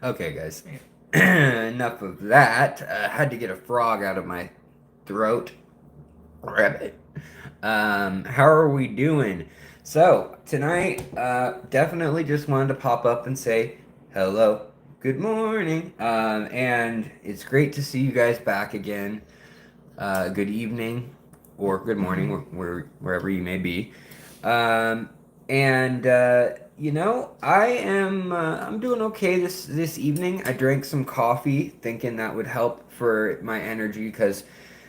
Okay, guys. Enough of that. Had to get a frog out of my throat. Rabbit. How are we doing? So, tonight, definitely just wanted to pop up and say hello, good morning. And it's great to see you guys back again. Good evening or good morning, wherever you may be. Um, and I'm doing okay this evening. I drank some coffee, thinking that would help for my energy because,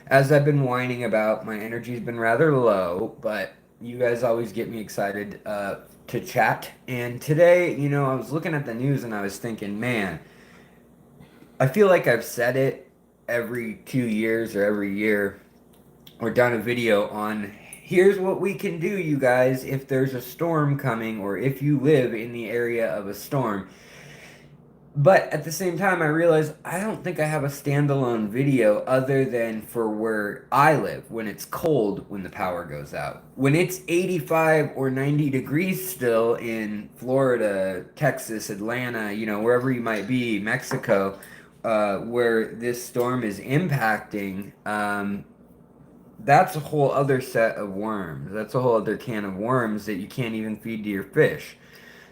as I've been whining about, my energy's been rather low. But you guys always get me excited to chat. And today, I was looking at the news and I was thinking, man, I feel like I've said it every 2 years or every year or done a video on here's what we can do, you guys, if there's a storm coming or if you live in the area of a storm. But at the same time, I realize I don't think I have a standalone video other than for where I live when it's cold when the power goes out. When it's 85 or 90 degrees still in Florida, Texas, Atlanta, wherever you might be, Mexico, where this storm is impacting, that's a whole other set of worms. That's a whole other can of worms that you can't even feed to your fish.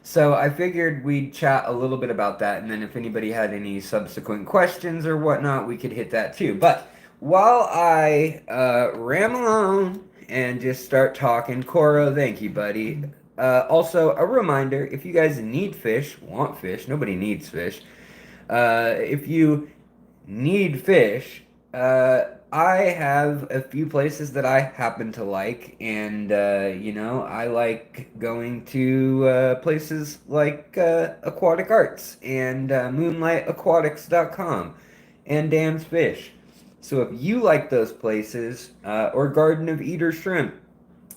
So I figured we'd chat a little bit about that, and then if anybody had any subsequent questions or whatnot, we could hit that too. But while I ramble on and just start talking, Coro, thank you, buddy. Also, a reminder, if you guys need fish, want fish, nobody needs fish. If you need fish, I have a few places that I happen to like, and I like going to places like Aquatic Arts and moonlightaquatics.com and Dan's Fish. So if you like those places, or Garden of Eater Shrimp,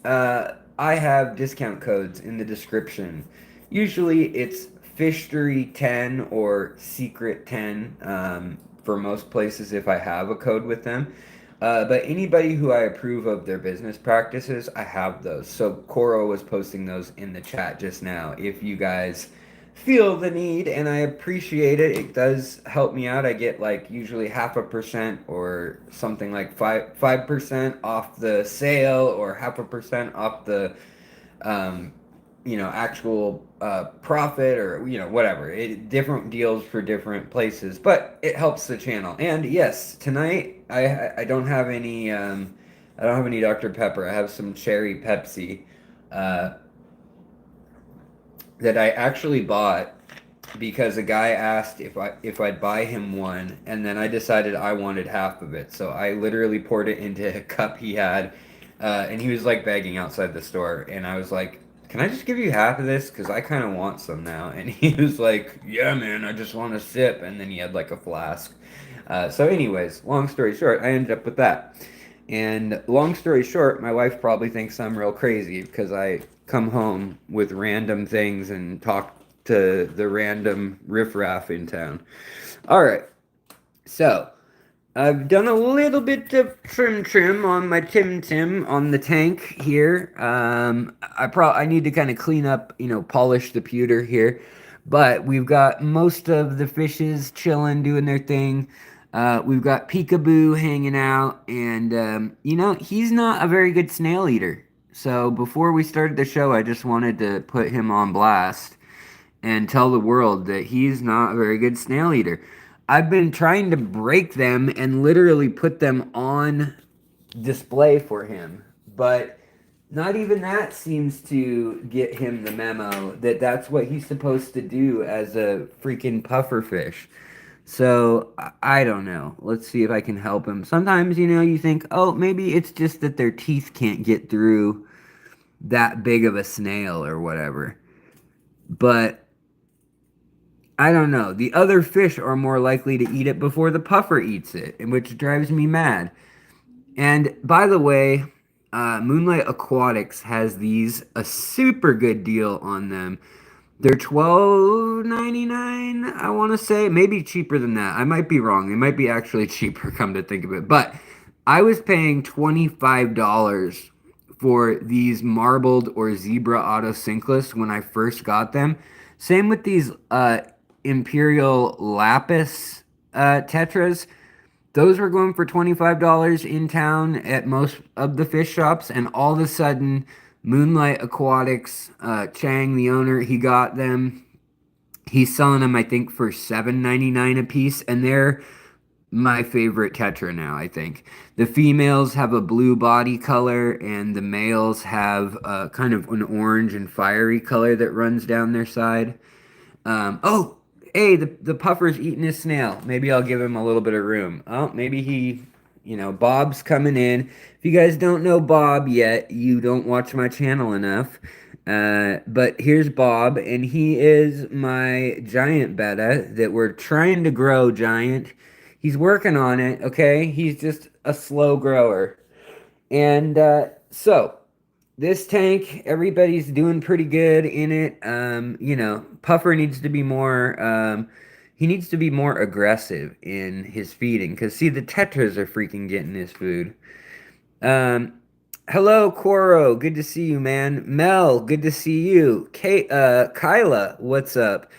I have discount codes in the description. Usually it's Fishtory10 or Secret10 for most places if I have a code with them. But anybody who I approve of their business practices, I have those. So Coro was posting those in the chat just now. If you guys feel the need, and I appreciate it, it does help me out. I get like usually 0.5% or something like 5% off the sale, or 0.5% off the actual profit, or whatever. Different deals for different places, but it helps the channel. And yes, tonight I don't have any Dr. Pepper. I have some cherry Pepsi uh, that I actually bought because a guy asked if I'd buy him one, and then I decided I wanted half of it. So I literally poured it into a cup he had, and he was like begging outside the store, and I was like, "Can I just give you half of this? Because I kind of want some now." And he was like, "Yeah, man, I just want a sip." And then he had like a flask. So, anyways, long story short, I ended up with that. And long story short, my wife probably thinks I'm real crazy because I come home with random things and talk to the random riffraff in town. All right, so I've done a little bit of trim on my Tim on the tank here. I need to kind of clean up, polish the pewter here, but we've got most of the fishes chilling, doing their thing. We've got Peekaboo hanging out, and he's not a very good snail eater. So before we started the show, I just wanted to put him on blast and tell the world that he's not a very good snail eater. I've been trying to break them and literally put them on display for him, but not even that seems to get him the memo that that's what he's supposed to do as a freaking puffer fish. So I don't know. Let's see if I can help him. Sometimes, you think, oh, maybe it's just that their teeth can't get through that big of a snail or whatever. But I don't know. The other fish are more likely to eat it before the puffer eats it, which drives me mad. And by the way, Moonlight Aquatics has these a super good deal on them. They're $12.99, I want to say. Maybe cheaper than that. I might be wrong. They might be actually cheaper, come to think of it. But I was paying $25 for these marbled or zebra autocinclus when I first got them. Same with these Imperial Lapis Tetras. Those were going for $25 in town at most of the fish shops, and all of a sudden, Moonlight Aquatics, Chang, the owner, he got them. He's selling them, I think, for $7.99 a piece, and they're my favorite Tetra now, I think. The females have a blue body color, and the males have kind of an orange and fiery color that runs down their side. Oh, hey, the puffer's eating his snail. Maybe I'll give him a little bit of room. Oh, maybe Bob's coming in. If you guys don't know Bob yet, you don't watch my channel enough. But here's Bob, and he is my giant betta that we're trying to grow giant. He's working on it, okay? He's just a slow grower. And so this tank, everybody's doing pretty good in it. Puffer needs to be more he needs to be more aggressive in his feeding because see the tetras are freaking getting his food. Um Hello Coro, good to see you, man. Mel, good to see you. Kyla, what's up?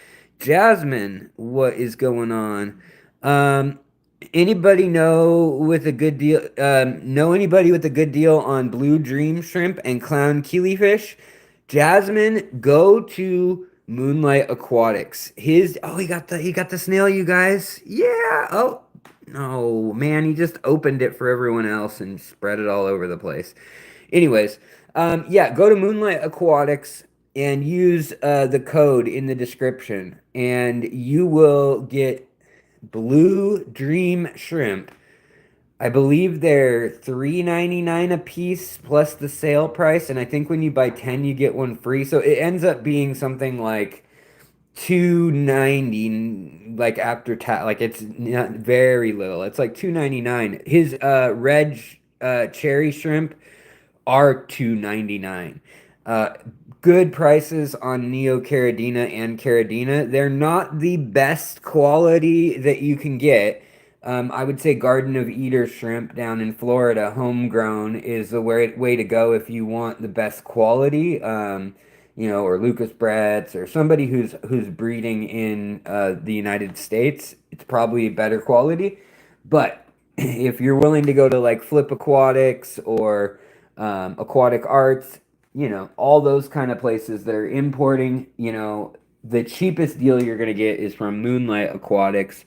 Jasmine, what is going on? Um Anybody know anybody with a good deal on blue dream shrimp and clown killifish? Jasmine, go to Moonlight Aquatics. He got the snail, you guys. Yeah. Oh no, man, he just opened it for everyone else and spread it all over the place. Anyways, yeah, go to Moonlight Aquatics and use the code in the description, and you will get Blue Dream Shrimp. I believe they're $3.99 a piece plus the sale price, and I think when you buy 10 you get one free. So it ends up being something like $2.90 like after tax. Like it's not very little. It's like $2.99. His red cherry shrimp are $2.99. Uh, Good prices on Neocaridina and Caridina. They're not the best quality that you can get. I would say Garden of Eater shrimp down in Florida, homegrown, is the way to go if you want the best quality. Or Lucas Bratz or somebody who's breeding in the United States. It's probably better quality. But if you're willing to go to like Flip Aquatics or Aquatic Arts, all those kind of places that are importing, the cheapest deal you're going to get is from Moonlight Aquatics.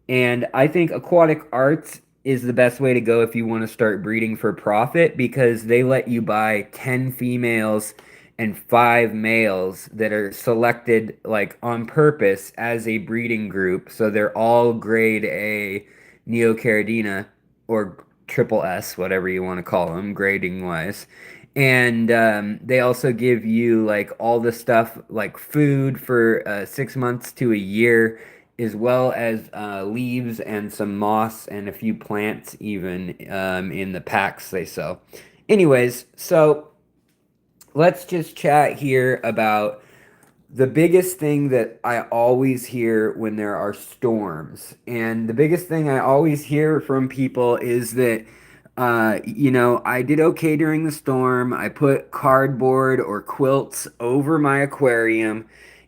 And I think Aquatic Arts is the best way to go if you want to start breeding for profit because they let you buy 10 females and 5 males that are selected like on purpose as a breeding group. So they're all grade A Neocaridina or triple S, whatever you want to call them, grading wise. And they also give you like all the stuff like food for 6 months to a year, as well as leaves and some moss and a few plants even in the packs they sell. Anyways, so let's just chat here about the biggest thing that I always hear when there are storms. And the biggest thing I always hear from people is that, I did okay during the storm. I put cardboard or quilts over my aquarium,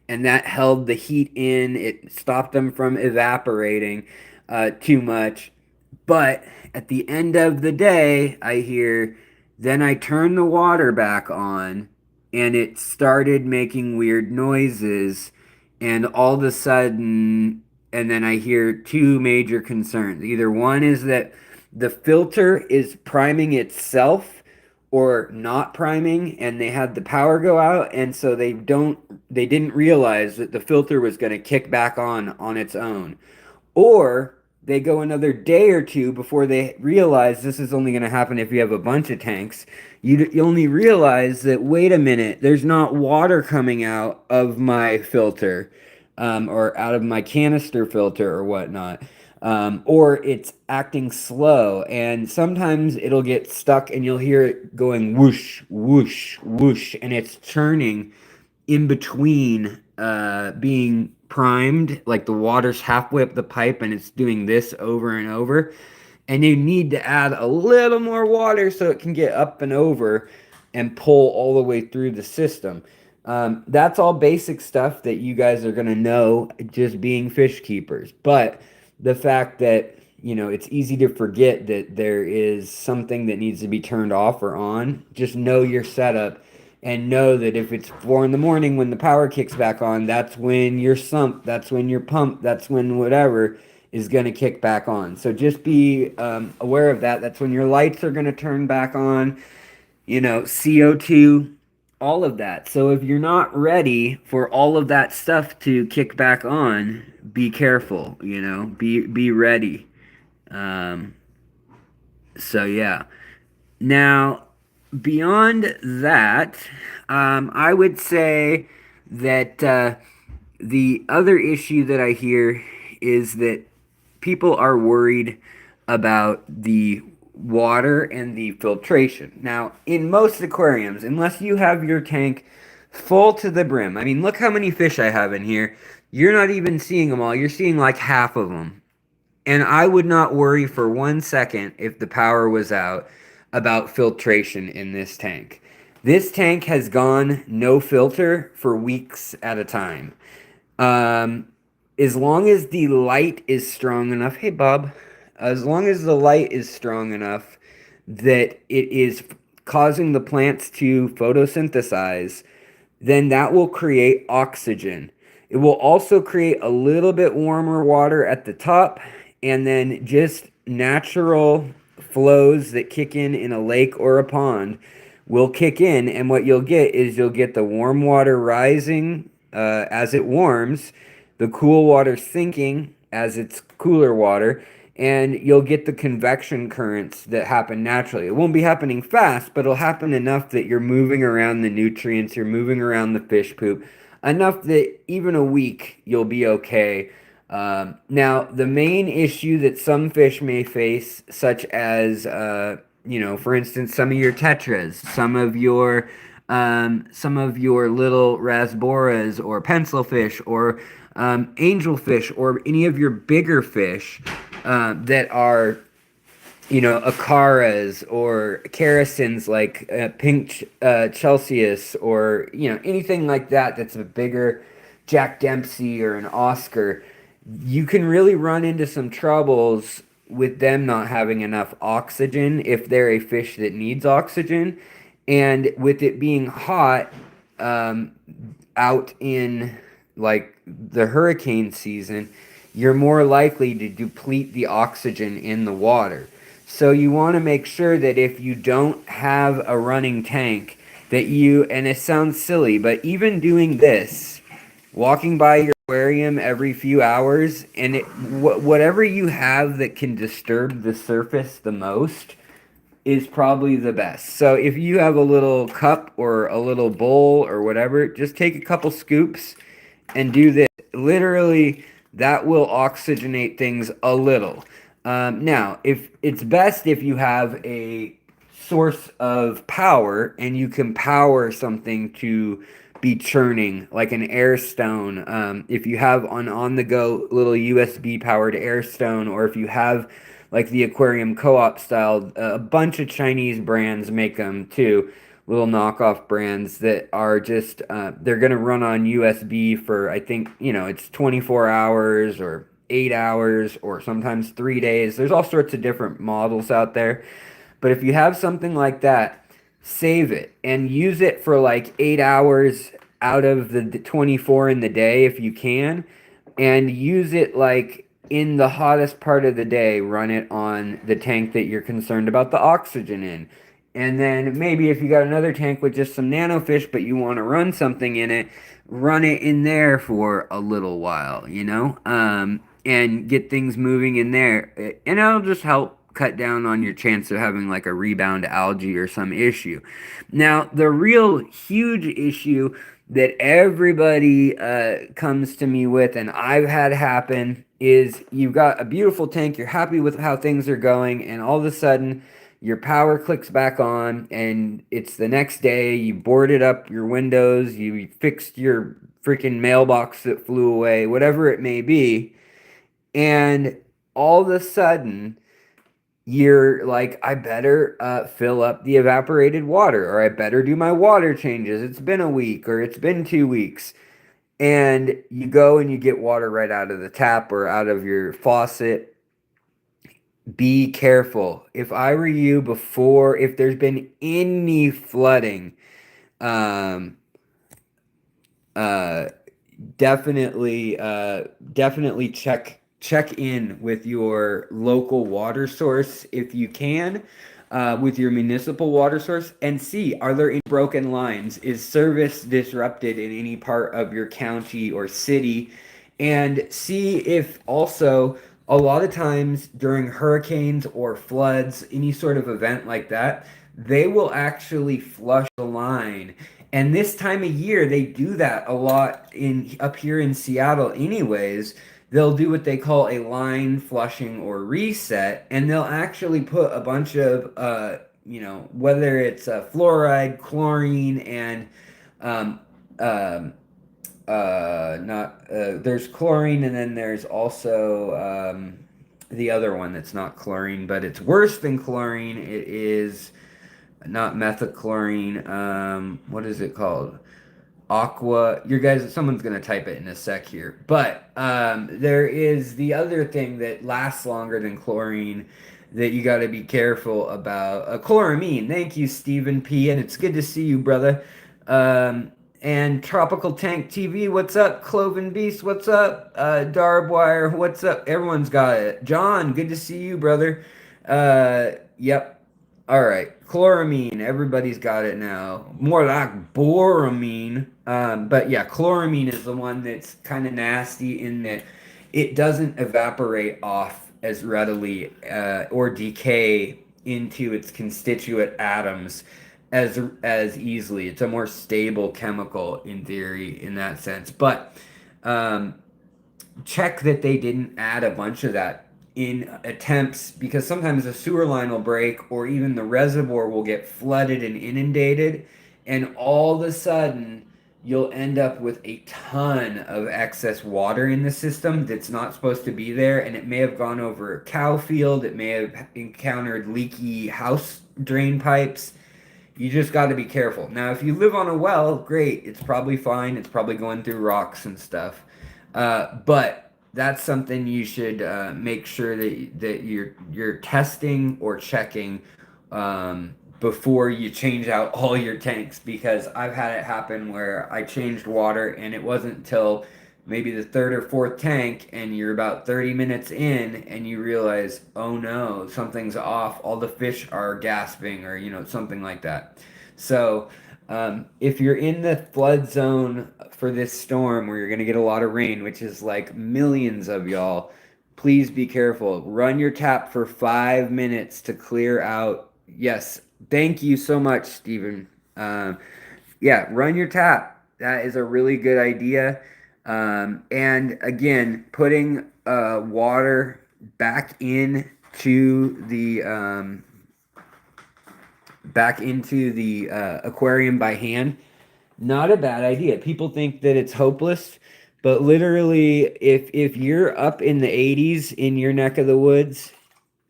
and that held the heat in. It stopped them from evaporating too much. But at the end of the day, I hear, then I turned the water back on and it started making weird noises. And all of a sudden, and then I hear two major concerns. Either one is that the filter is priming itself or not priming and they had the power go out and so they didn't realize that the filter was going to kick back on its own, or they go another day or two before they realize this is only going to happen if you have a bunch of tanks. You only realize that, wait a minute, there's not water coming out of my filter or out of my canister filter or whatnot. Or it's acting slow, and sometimes it'll get stuck and you'll hear it going whoosh, whoosh, whoosh, and it's churning in between being primed, like the water's halfway up the pipe and it's doing this over and over. And you need to add a little more water so it can get up and over and pull all the way through the system. That's all basic stuff that you guys are going to know just being fish keepers. But the fact that, it's easy to forget that there is something that needs to be turned off or on, just know your setup and know that if it's 4 in the morning when the power kicks back on, that's when your sump, that's when your pump, that's when whatever is going to kick back on. So just be aware of that. That's when your lights are going to turn back on, CO2, all of that. So if you're not ready for all of that stuff to kick back on, be careful, be ready. Um, so yeah. Now, beyond that, I would say that the other issue that I hear is that people are worried about the water and the filtration. Now, in most aquariums, unless you have your tank full to the brim, I mean, look how many fish I have in here. You're not even seeing them all. You're seeing like half of them. And I would not worry for 1 second if the power was out about filtration in this tank. This tank has gone no filter for weeks at a time. Um, as long as the light is strong enough, hey Bob, as long as the light is strong enough that it is causing the plants to photosynthesize, then that will create oxygen. It will also create a little bit warmer water at the top, and then just natural flows that kick in a lake or a pond will kick in, and what you'll get is you'll get the warm water rising as it warms, the cool water sinking as it's cooler water, and you'll get the convection currents that happen naturally. It won't be happening fast, but it'll happen enough that you're moving around the nutrients, you're moving around the fish poop, enough that even a week you'll be okay. Now, the main issue that some fish may face, such as, for instance, some of your tetras, some of your little rasboras or pencil fish or angelfish or any of your bigger fish that are acaras or characins like pink chelseus or anything like that that's a bigger Jack Dempsey or an Oscar, you can really run into some troubles with them not having enough oxygen if they're a fish that needs oxygen. And with it being hot out in like the hurricane season, you're more likely to deplete the oxygen in the water. So you want to make sure that if you don't have a running tank, that and it sounds silly, but even doing this, walking by your aquarium every few hours, and whatever you have that can disturb the surface the most is probably the best. So if you have a little cup or a little bowl or whatever, just take a couple scoops and do this. Literally, that will oxygenate things a little. Now, if it's best if you have a source of power and you can power something to be churning, like an air stone. If you have an on-the-go little USB powered air stone, or if you have like the aquarium co-op style, a bunch of Chinese brands make them too, little knockoff brands that are just they're going to run on USB for, I think, it's 24 hours or 8 hours or sometimes 3 days. There's all sorts of different models out there. But if you have something like that, save it and use it for like 8 hours out of the 24 in the day if you can, and use it like in the hottest part of the day. Run it on the tank that you're concerned about the oxygen in. And then maybe if you got another tank with just some nanofish, but you want to run something in it, run it in there for a little while, and get things moving in there. And it'll just help cut down on your chance of having like a rebound algae or some issue. Now, the real huge issue that everybody comes to me with, and I've had happen, is you've got a beautiful tank, you're happy with how things are going, and all of a sudden your power clicks back on, and it's the next day, you boarded up your windows, you fixed your freaking mailbox that flew away, whatever it may be, and all of a sudden you're like, I better fill up the evaporated water, or I better do my water changes. It's been a week or it's been 2 weeks. And you go and you get water right out of the tap or out of your faucet. Be careful. If I were you, before, if there's been any flooding, um, uh, definitely check in with your local water source if you can, with your municipal water source, and see, are there any broken lines? Is service disrupted in any part of your county or city? And see if also, a lot of times during hurricanes or floods, any sort of event like that, they will actually flush the line. And this time of year, they do that a lot in up here in Seattle anyways. They'll do what they call a line flushing or reset, and they'll actually put a bunch of whether it's fluoride, chlorine, and um, um, not there's chlorine, and then there's also the other one that's not chlorine, but it's worse than chlorine. It is not methachlorine. What is it called? You guys, someone's gonna type it in a sec here. But there is the other thing that lasts longer than chlorine that you got to be careful about. Chloramine. Thank you, Stephen P. And it's good to see you, brother. Um, and Tropical Tank TV, what's up? Cloven Beast, what's up? Darbwire, what's up? Everyone's got it. John, good to see you, brother. Yep. All right, chloramine. Everybody's got it now. More like boramine. But yeah, chloramine is the one that's kind of nasty in that it doesn't evaporate off as readily or decay into its constituent atoms as easily. It's a more stable chemical in theory in that sense. But um, check that they didn't add a bunch of that in attempts, because sometimes the sewer line will break or even the reservoir will get flooded and inundated, and all of a sudden you'll end up with a ton of excess water in the system that's not supposed to be there, and it may have gone over a cow field, it may have encountered leaky house drain pipes. You just got to be careful. Now if you live on a well, great, it's probably fine, it's probably going through rocks and stuff, but that's something you should make sure that you're testing or checking before you change out all your tanks, because I've had it happen where I changed water and it wasn't until maybe the third or fourth tank, and you're about 30 minutes in and you realize, oh no, something's off, all the fish are gasping, or something like that. So if you're in the flood zone for this storm where you're going to get a lot of rain, which is like millions of y'all, please be careful. Run your tap for 5 minutes to clear out. Yes, thank you so much, Stephen. Yeah, run your tap. That is a really good idea. And again, putting water back into the aquarium by hand, not a bad idea. People think that it's hopeless, but literally, if you're up in the 80s in your neck of the woods,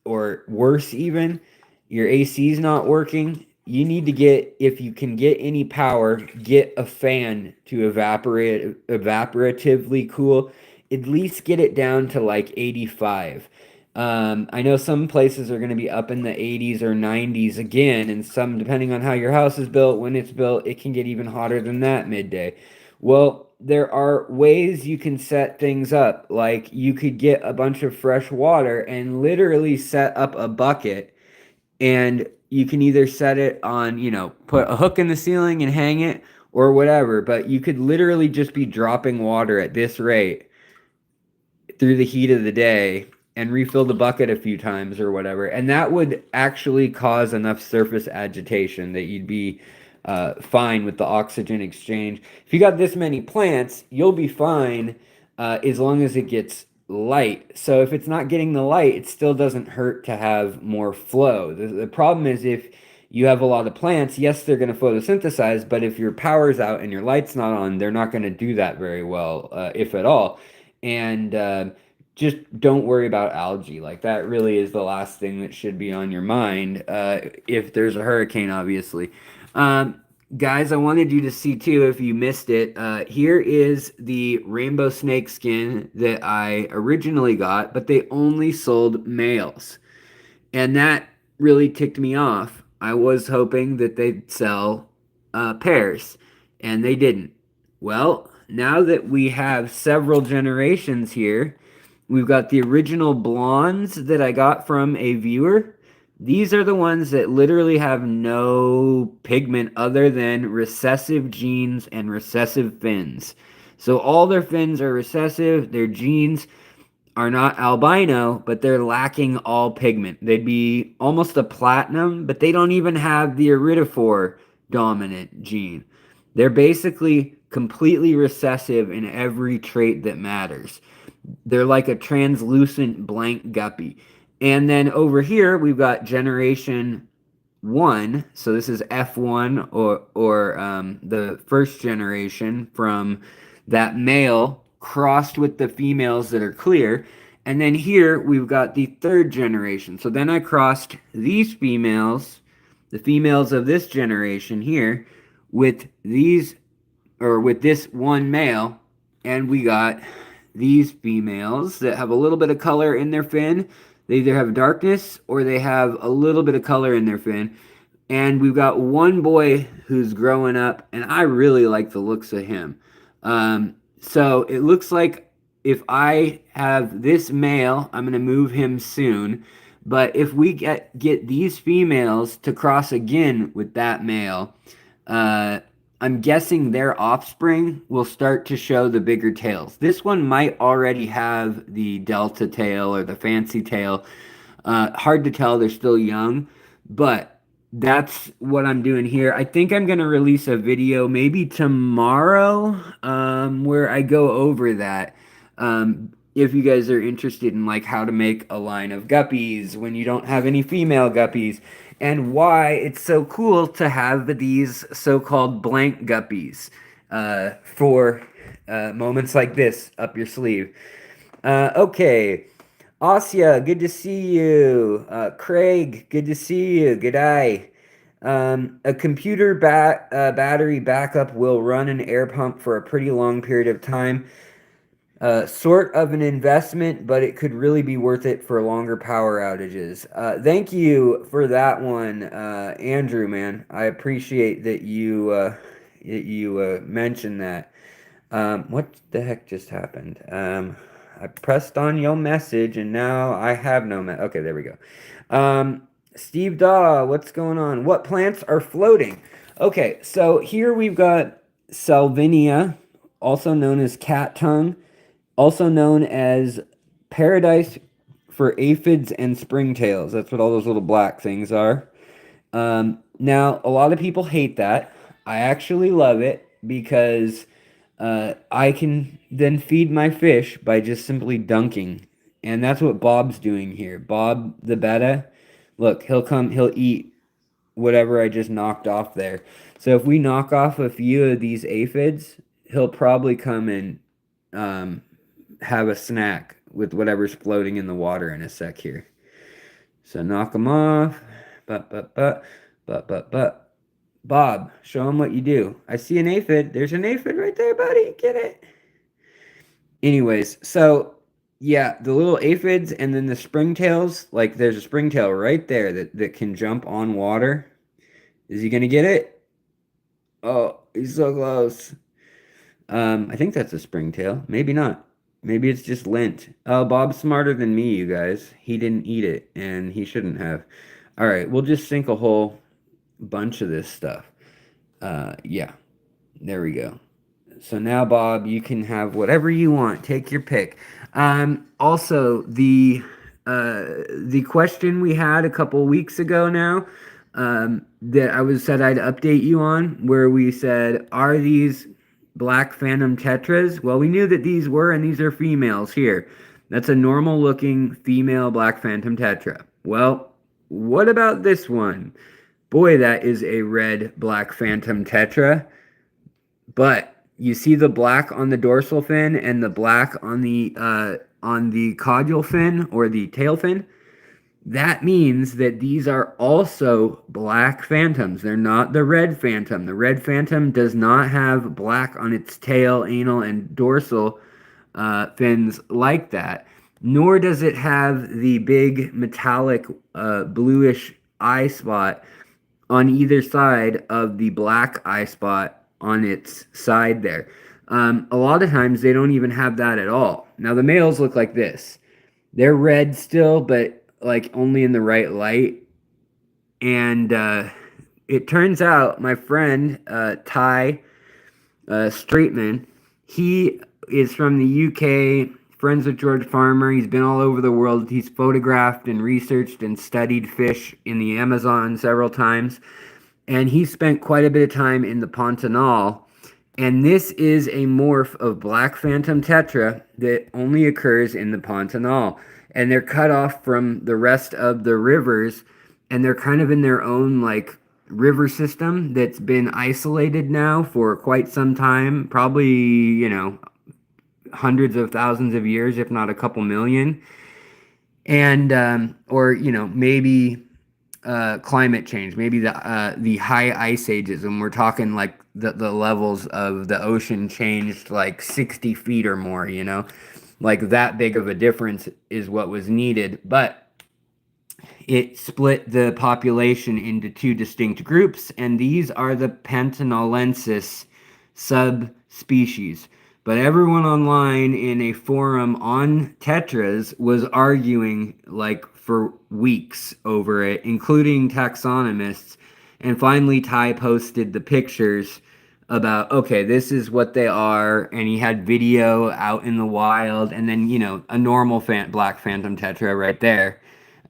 or worse even, your AC's not working, you need to get, if you can get any power, get a fan to evaporatively cool. At least get it down to like 85. I know some places are going to be up in the 80s or 90s again, and some, depending on how your house is built, when it's built, it can get even hotter than that midday. Well, there are ways you can set things up. Like you could get a bunch of fresh water and literally set up a bucket, and you can either set it on, put a hook in the ceiling and hang it or whatever, but you could literally just be dropping water at this rate through the heat of the day and refill the bucket a few times or whatever, and that would actually cause enough surface agitation that you'd be fine with the oxygen exchange. If you got this many plants, you'll be fine as long as it gets light. So if it's not getting the light, it still doesn't hurt to have more flow. The problem is, if you have a lot of plants, yes, they're going to photosynthesize, but if your power's out and your light's not on, they're not going to do that very well, if at all. And just don't worry about algae. Like that really is the last thing that should be on your mind if there's a hurricane, obviously. Um, Guys, I wanted you to see too, if you missed it. Here is the rainbow snake skin that I originally got, but they only sold males. And that really ticked me off. I was hoping that they'd sell pairs, and they didn't. Well, now that we have several generations here, we've got the original blondes that I got from a viewer. These are the ones that literally have no pigment other than recessive genes and recessive fins. So all their fins are recessive, their genes are not albino, but they're lacking all pigment. They'd be almost a platinum, but they don't even have the iridophore dominant gene. They're basically completely recessive in every trait that matters. They're like a translucent blank guppy. And then over here, we've got generation one. So this is F1 or the first generation from that male crossed with the females that are clear. And then here we've got the third generation. So then I crossed these females, the females of this generation here, with these or with this one male, and we got these females that have a little bit of color in their fin. They either have darkness or they have a little bit of color in their fin. And we've got one boy who's growing up, and I really like the looks of him. So it looks like if I have this male, I'm going to move him soon. But if we get these females to cross again with that male, I'm guessing their offspring will start to show the bigger tails. This one might already have the delta tail or the fancy tail. Hard to tell, they're still young, but that's what I'm doing here. I think I'm going to release a video maybe tomorrow where I go over that. If you guys are interested in like how to make a line of guppies when you don't have any female guppies, and why it's so cool to have these so-called blank guppies for moments like this up your sleeve. Okay, Asya, good to see you. Craig, good to see you. Good eye. A computer battery backup will run an air pump for a pretty long period of time. Sort of an investment, but it could really be worth it for longer power outages. Thank you for that one, Andrew, man. I appreciate that you mentioned that. What the heck just happened? I pressed on your message and now I have no okay, there we go. Steve Daw, what's going on? What plants are floating? Okay, so here we've got Salvinia, also known as cat tongue, also known as paradise for aphids and springtails. That's what all those little black things are. Now, a lot of people hate that. I actually love it because I can then feed my fish by just simply dunking. And that's what Bob's doing here. Bob the betta, look, he'll eat whatever I just knocked off there. So if we knock off a few of these aphids, he'll probably come and have a snack with whatever's floating in the water in a sec here. So knock them off. But. Bob, show him what you do. I see an aphid. There's an aphid right there, buddy. Get it. Anyways, so yeah, the little aphids and then the springtails, like there's a springtail right there that can jump on water. Is he gonna get it? Oh, he's so close. I think that's a springtail. Maybe not. Maybe it's just lint. Oh, Bob's smarter than me, you guys. He didn't eat it, and he shouldn't have. All right, we'll just sink a whole bunch of this stuff. Yeah, there we go. So now, Bob, you can have whatever you want. Take your pick. Also, the question we had a couple weeks ago now, that I said I'd update you on, where we said, are these black Phantom Tetras? Well, we knew that these were, and these are females here. That's a normal looking female black Phantom Tetra. Well, what about this one? Boy, that is a red black Phantom Tetra. But you see the black on the dorsal fin and the black on the caudal fin or the tail fin? That means that these are also black phantoms. They're not the red phantom. The red phantom does not have black on its tail, anal, and dorsal fins like that. Nor does it have the big metallic bluish eye spot on either side of the black eye spot on its side there. A lot of times they don't even have that at all. Now the males look like this. They're red still, but like only in the right light. And it turns out my friend Ty Straightman, he is from the UK, friends with George Farmer. He's been all over the world. He's photographed and researched and studied fish in the Amazon several times. And he spent quite a bit of time in the Pantanal. And this is a morph of black Phantom Tetra that only occurs in the Pantanal. And they're cut off from the rest of the rivers, and they're kind of in their own like river system that's been isolated now for quite some time, probably, hundreds of thousands of years, if not a couple million. And or maybe climate change, maybe the high ice ages, and we're talking like the levels of the ocean changed like 60 feet or more, like that big of a difference is what was needed. But it split the population into two distinct groups, and these are the Pantanalensis subspecies. But everyone online in a forum on tetras was arguing like for weeks over it, including taxonomists. And finally, Ty posted the pictures about, okay, this is what they are. And he had video out in the wild, and then, a normal black Phantom Tetra right there.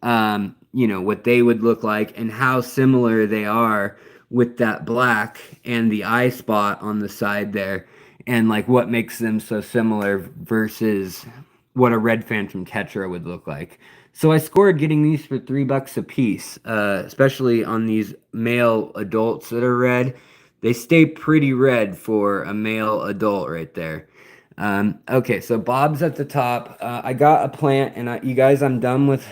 What they would look like and how similar they are with that black and the eye spot on the side there. And like what makes them so similar versus what a red Phantom Tetra would look like. So I scored getting these for $3 a piece, especially on these male adults that are red. They stay pretty red for a male adult right there. Okay, so Bob's at the top. I got a plant, and you guys, I'm done with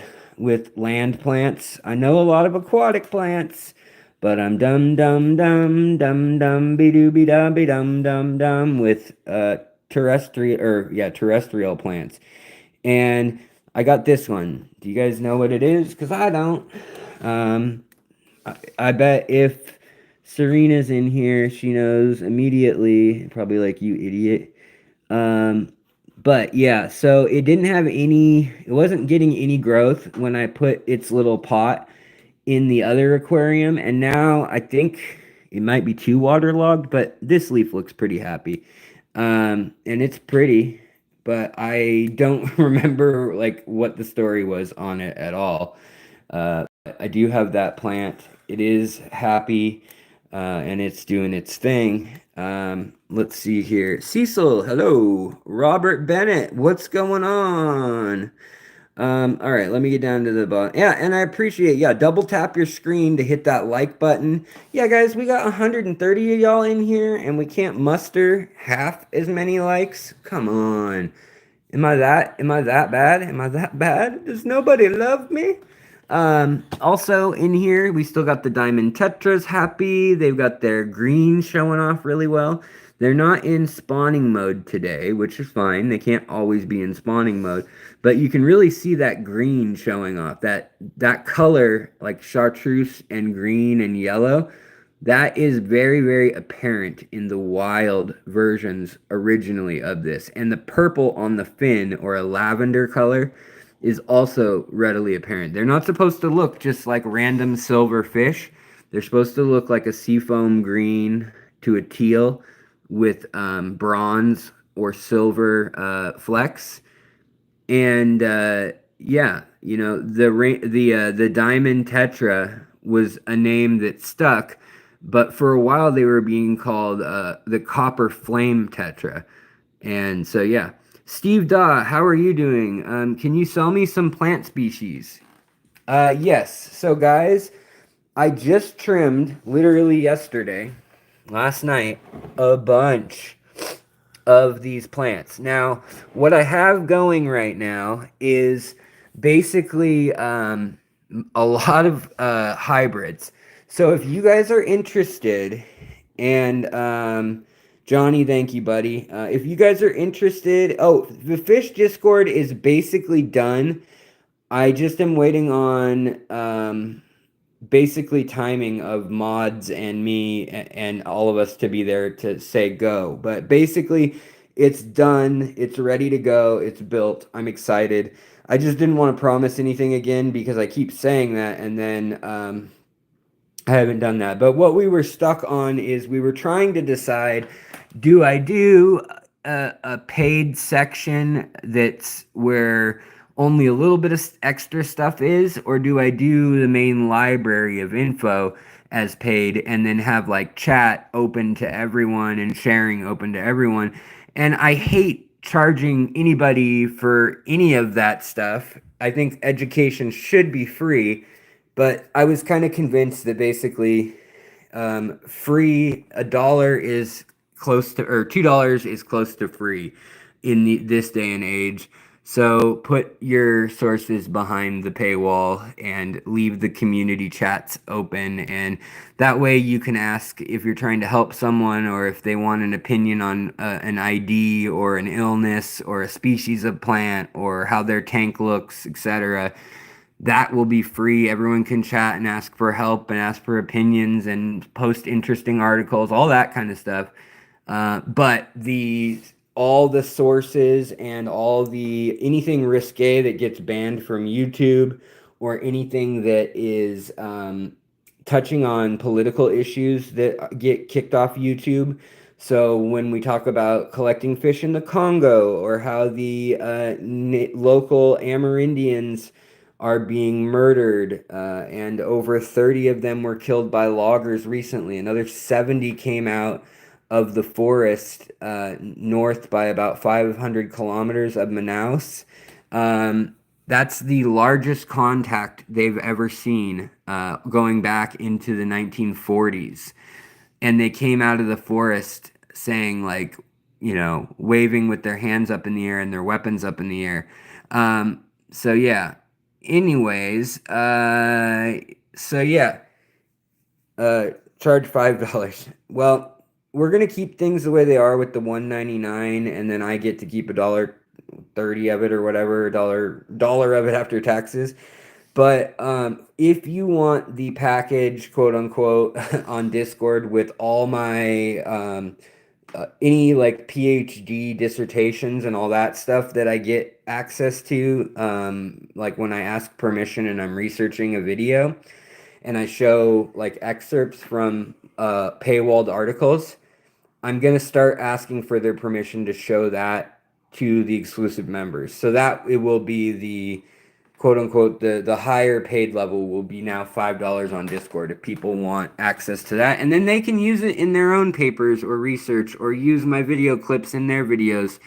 land plants. I know a lot of aquatic plants, but I'm dum be doo be dum with terrestrial plants. And I got this one. Do you guys know what it is? Because I don't. I bet if Serena's in here, she knows immediately. Probably like, you idiot. But yeah, so it wasn't getting any growth when I put its little pot in the other aquarium, and now I think it might be too waterlogged, but this leaf looks pretty happy. And it's pretty, but I don't remember like what the story was on it at all. I do have that plant. It is happy, and it's doing its thing. Let's see here. Cecil, hello. Robert Bennett, what's going on? All right, let me get down to the bottom. Yeah, and I appreciate, double tap your screen to hit that like button. Yeah, guys, we got 130 of y'all in here, and we can't muster half as many likes. Come on. Am I that bad? Am I that bad? Does nobody love me? Also in here, we still got the Diamond Tetras happy. They've got their green showing off really well. They're not in spawning mode today, which is fine. They can't always be in spawning mode. But you can really see that green showing off. That color, like chartreuse and green and yellow, that is very, very apparent in the wild versions originally of this. And the purple on the fin, or a lavender color, is also readily apparent. They're not supposed to look just like random silver fish. They're supposed to look like a seafoam green to a teal with bronze or silver flecks. And the Diamond Tetra was a name that stuck, but for a while they were being called the Copper Flame Tetra. And so Steve Daw, how are you doing? Can you sell me some plant species? Yes. So guys, I just trimmed literally last night, a bunch of these plants. Now, what I have going right now is basically a lot of hybrids. So if you guys are interested, and Johnny, thank you, buddy. If you guys are interested, oh, the fish Discord is basically done. I just am waiting on basically timing of mods and me and all of us to be there to say go. But basically, it's done. It's ready to go. It's built. I'm excited. I just didn't want to promise anything again because I keep saying that and then I haven't done that. But what we were stuck on is we were trying to decide, do I do a paid section that's where only a little bit of extra stuff is, or do I do the main library of info as paid and then have like chat open to everyone and sharing open to everyone? And I hate charging anybody for any of that stuff. I think education should be free, but I was kind of convinced that basically free, $1 is close to, or $2 is close to free in this day and age. So put your sources behind the paywall and leave the community chats open. And that way you can ask if you're trying to help someone or if they want an opinion on an ID or an illness or a species of plant or how their tank looks, etc. That will be free. Everyone can chat and ask for help and ask for opinions and post interesting articles, all that kind of stuff. But all the sources and all the anything risque that gets banned from YouTube or anything that is touching on political issues that get kicked off YouTube. So when we talk about collecting fish in the Congo or how the local Amerindians are being murdered, and over 30 of them were killed by loggers recently. Another 70 came out of the forest north by about 500 kilometers of Manaus. That's the largest contact they've ever seen going back into the 1940s. And they came out of the forest saying, like, waving with their hands up in the air and their weapons up in the air. So, yeah. Anyways, so yeah, charge $5. Well, we're gonna keep things the way they are with the $1.99, and then I get to keep $1.30 of it or whatever, dollar of it after taxes. But if you want the package, quote unquote, on Discord with all my any like PhD dissertations and all that stuff that I get access to, like when I ask permission and I'm researching a video and I show like excerpts from paywalled articles, I'm going to start asking for their permission to show that to the exclusive members. So that it will be the quote unquote the higher paid level will be now $5 on Discord if people want access to that, and then they can use it in their own papers or research or use my video clips in their videos,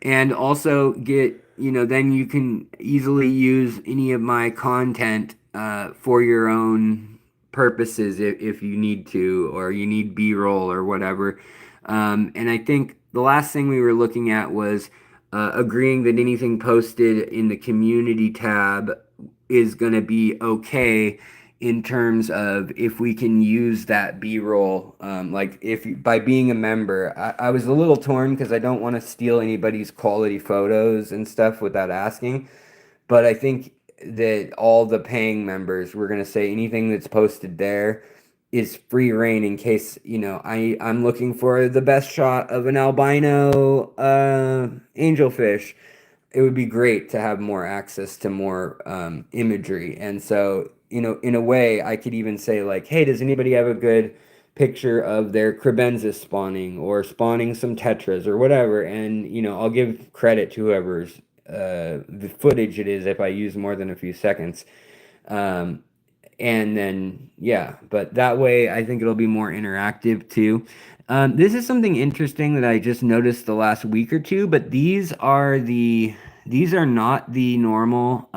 and also get then you can easily use any of my content for your own purposes if you need to, or you need B-roll or whatever. And I think the last thing we were looking at was agreeing that anything posted in the community tab is going to be okay in terms of if we can use that B-roll. Like if by being a member, I was a little torn because I don't want to steal anybody's quality photos and stuff without asking. But I think that all the paying members, we're going to say anything that's posted there is free reign in case, I'm looking for the best shot of an albino angelfish. It would be great to have more access to more imagery. And so, in a way, I could even say like, hey, does anybody have a good picture of their crebensis spawning or spawning some tetras or whatever? And, I'll give credit to whoever's the footage it is if I use more than a few seconds. And then, yeah, but that way I think it'll be more interactive too. This is something interesting that I just noticed the last week or two, but these are not the normal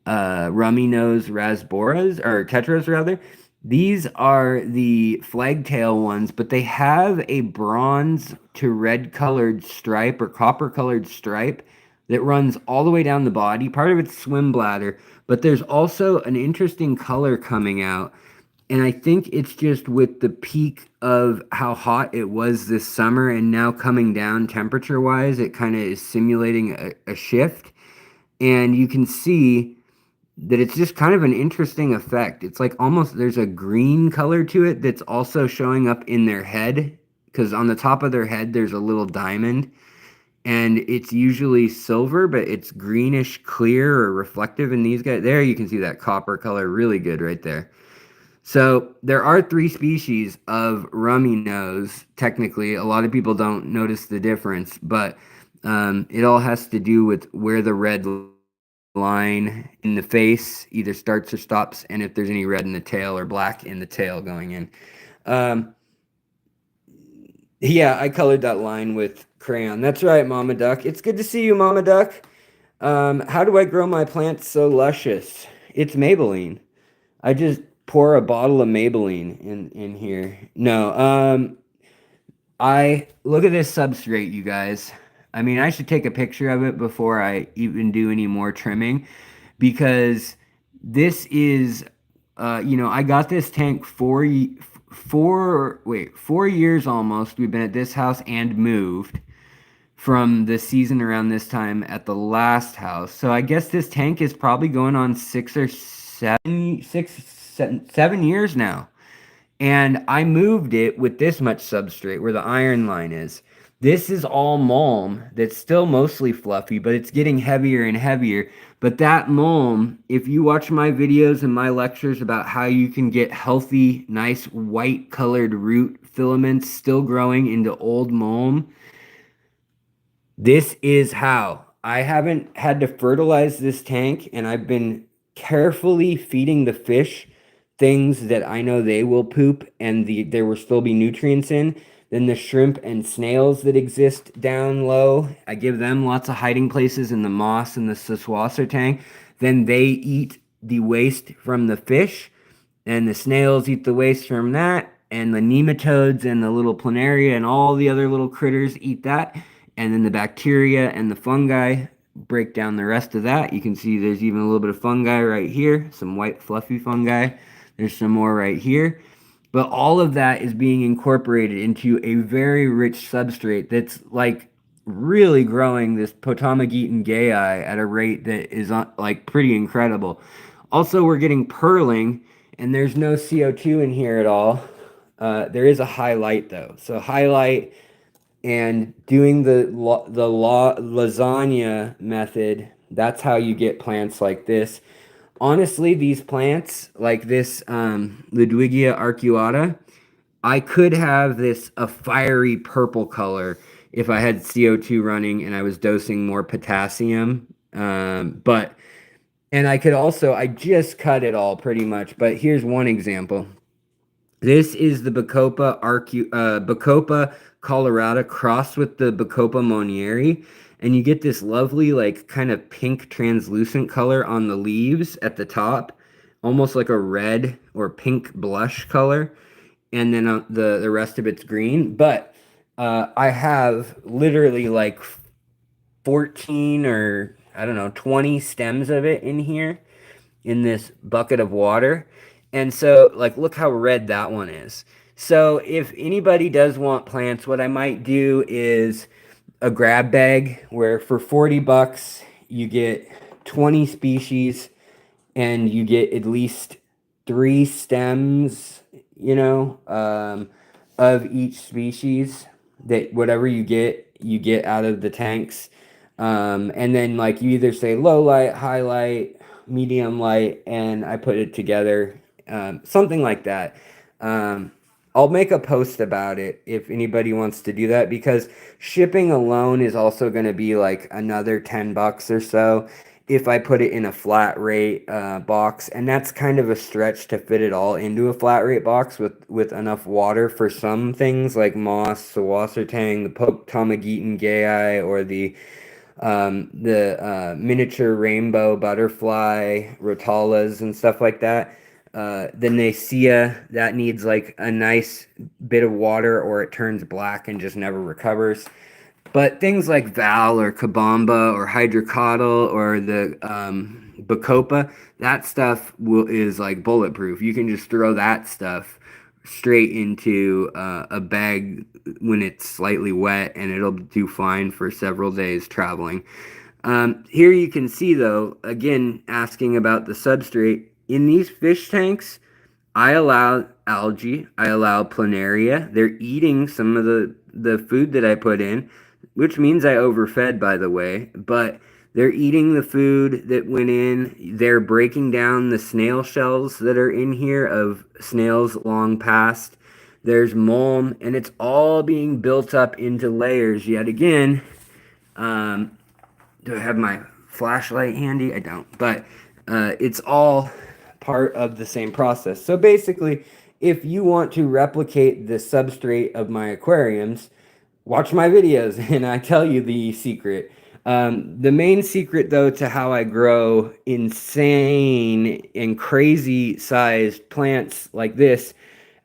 Rumy Nose Rasboras, or Tetras rather. These are the flagtail ones, but they have a bronze to red colored stripe or copper colored stripe that runs all the way down the body. Part of it's swim bladder, but there's also an interesting color coming out. And I think it's just with the peak of how hot it was this summer and now coming down temperature wise, it kind of is simulating a shift. And you can see that it's just kind of an interesting effect. It's like almost there's a green color to it that's also showing up in their head because on the top of their head there's a little diamond and it's usually silver, but it's greenish clear or reflective in these guys. There you can see that copper color really good right there. So there are three species of rummy nose. Technically, a lot of people don't notice the difference, but it all has to do with where the red line in the face either starts or stops, and if there's any red in the tail or black in the tail going in. Um, yeah, I colored that line with crayon. That's right, Mama Duck. It's good to see you, Mama Duck. How do I grow my plants so luscious? It's Maybelline. I just pour a bottle of Maybelline in here. No, I look at this substrate, you guys. I mean, I should take a picture of it before I even do any more trimming because this is, I got this tank 4 years almost. We've been at this house and moved from the season around this time at the last house. So I guess this tank is probably going on 6 or 7 years now. And I moved it with this much substrate where the iron line is. This is all mulm that's still mostly fluffy, but it's getting heavier and heavier. But that mulm, if you watch my videos and my lectures about how you can get healthy, nice white colored root filaments still growing into old mulm, this is how. I haven't had to fertilize this tank, and I've been carefully feeding the fish things that I know they will poop and there will still be nutrients in. Then the shrimp and snails that exist down low, I give them lots of hiding places in the moss and the Saser Tang. Then they eat the waste from the fish, and the snails eat the waste from that, and the nematodes and the little planaria and all the other little critters eat that, and then the bacteria and the fungi break down the rest of that. You can see there's even a little bit of fungi right here, some white fluffy fungi. There's some more right here. But all of that is being incorporated into a very rich substrate that's like really growing this Potamogeton gayi at a rate that is like pretty incredible. Also, we're getting purling, and there's no CO2 in here at all. There is a highlight though. So highlight and doing the lasagna method, that's how you get plants like this. Honestly, these plants, like this Ludwigia arcuata, I could have this a fiery purple color if I had CO2 running and I was dosing more potassium. And I could also, I just cut it all pretty much, but here's one example. This is the Bacopa colorata crossed with the Bacopa monieri, and you get this lovely, like, kind of pink translucent color on the leaves at the top, almost like a red or pink blush color, and then the rest of it's green. But I have literally like 14 or I don't know 20 stems of it in here in this bucket of water. And so, like, look how red that one is. So, if anybody does want plants, what I might do is a grab bag where for 40 bucks you get 20 species and you get at least 3 stems, of each species that whatever you get out of the tanks. And then, like, you either say low light, high light, medium light, and I put it together, something like that. I'll make a post about it if anybody wants to do that because shipping alone is also going to be like another 10 bucks or so if I put it in a flat rate box, and that's kind of a stretch to fit it all into a flat rate box with enough water for some things like moss, the wassertang, the Potamogeton gayi, or the miniature rainbow butterfly, rotalas, and stuff like that. The Nicaea, that needs like a nice bit of water or it turns black and just never recovers. But things like Val or Kabamba or Hydrocotyle or the Bacopa, that stuff is like bulletproof. You can just throw that stuff straight into a bag when it's slightly wet and it'll do fine for several days traveling. Here you can see, though, again, asking about the substrate. In these fish tanks, I allow algae, I allow planaria. They're eating some of the food that I put in, which means I overfed, by the way, but they're eating the food that went in. They're breaking down the snail shells that are in here of snails long past. There's mulm, and it's all being built up into layers yet again. Um, do I have my flashlight handy? I don't, but it's all part of the same process. So basically, if you want to replicate the substrate of my aquariums, watch my videos and I tell you the secret. The main secret, though, to how I grow insane and crazy sized plants like this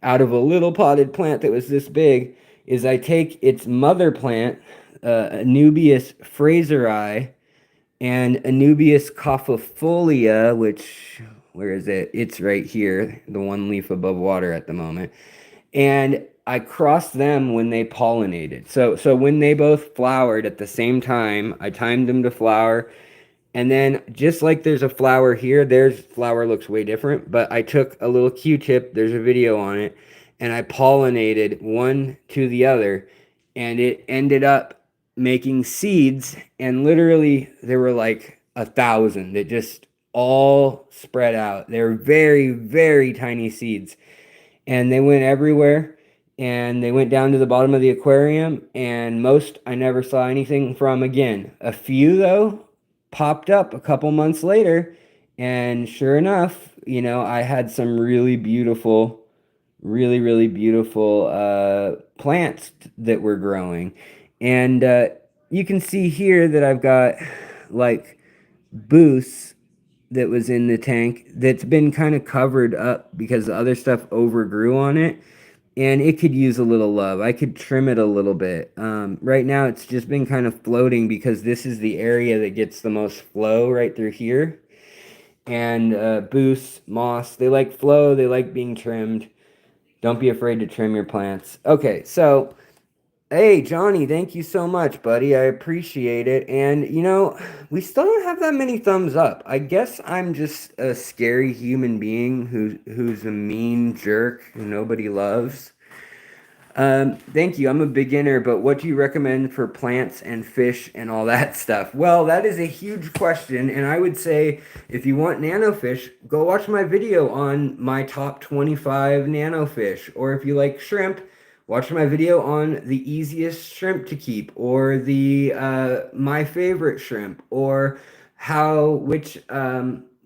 out of a little potted plant that was this big is I take its mother plant, Anubias fraseri, and Anubias cophifolia, which, where is it? It's right here, the one leaf above water at the moment. And I crossed them when they pollinated. So when they both flowered at the same time, I timed them to flower. And then just like there's a flower here, there's flower looks way different, but I took a little Q-tip, there's a video on it, and I pollinated one to the other, and it ended up making seeds, and literally there were like 1,000 that just all spread out. They're very, very tiny seeds, and they went everywhere, and they went down to the bottom of the aquarium, and most I never saw anything from again. A few, though, popped up a couple months later, and sure enough, I had some really beautiful, really, really beautiful plants that were growing. And you can see here that I've got like booths that was in the tank that's been kind of covered up because the other stuff overgrew on it, and it could use a little love. I could trim it a little bit. Right now it's just been kind of floating because this is the area that gets the most flow right through here. And booths, moss, they like flow, they like being trimmed. Don't be afraid to trim your plants. Okay, so hey, Johnny, thank you so much, buddy. I appreciate it. And we still don't have that many thumbs up. I guess I'm just a scary human being who's a mean jerk who nobody loves. Thank you. I'm a beginner, but what do you recommend for plants and fish and all that stuff? Well, that is a huge question, and I would say if you want nanofish, go watch my video on my top 25 nanofish. Or if you like shrimp, watch my video on the easiest shrimp to keep, or the my favorite shrimp, or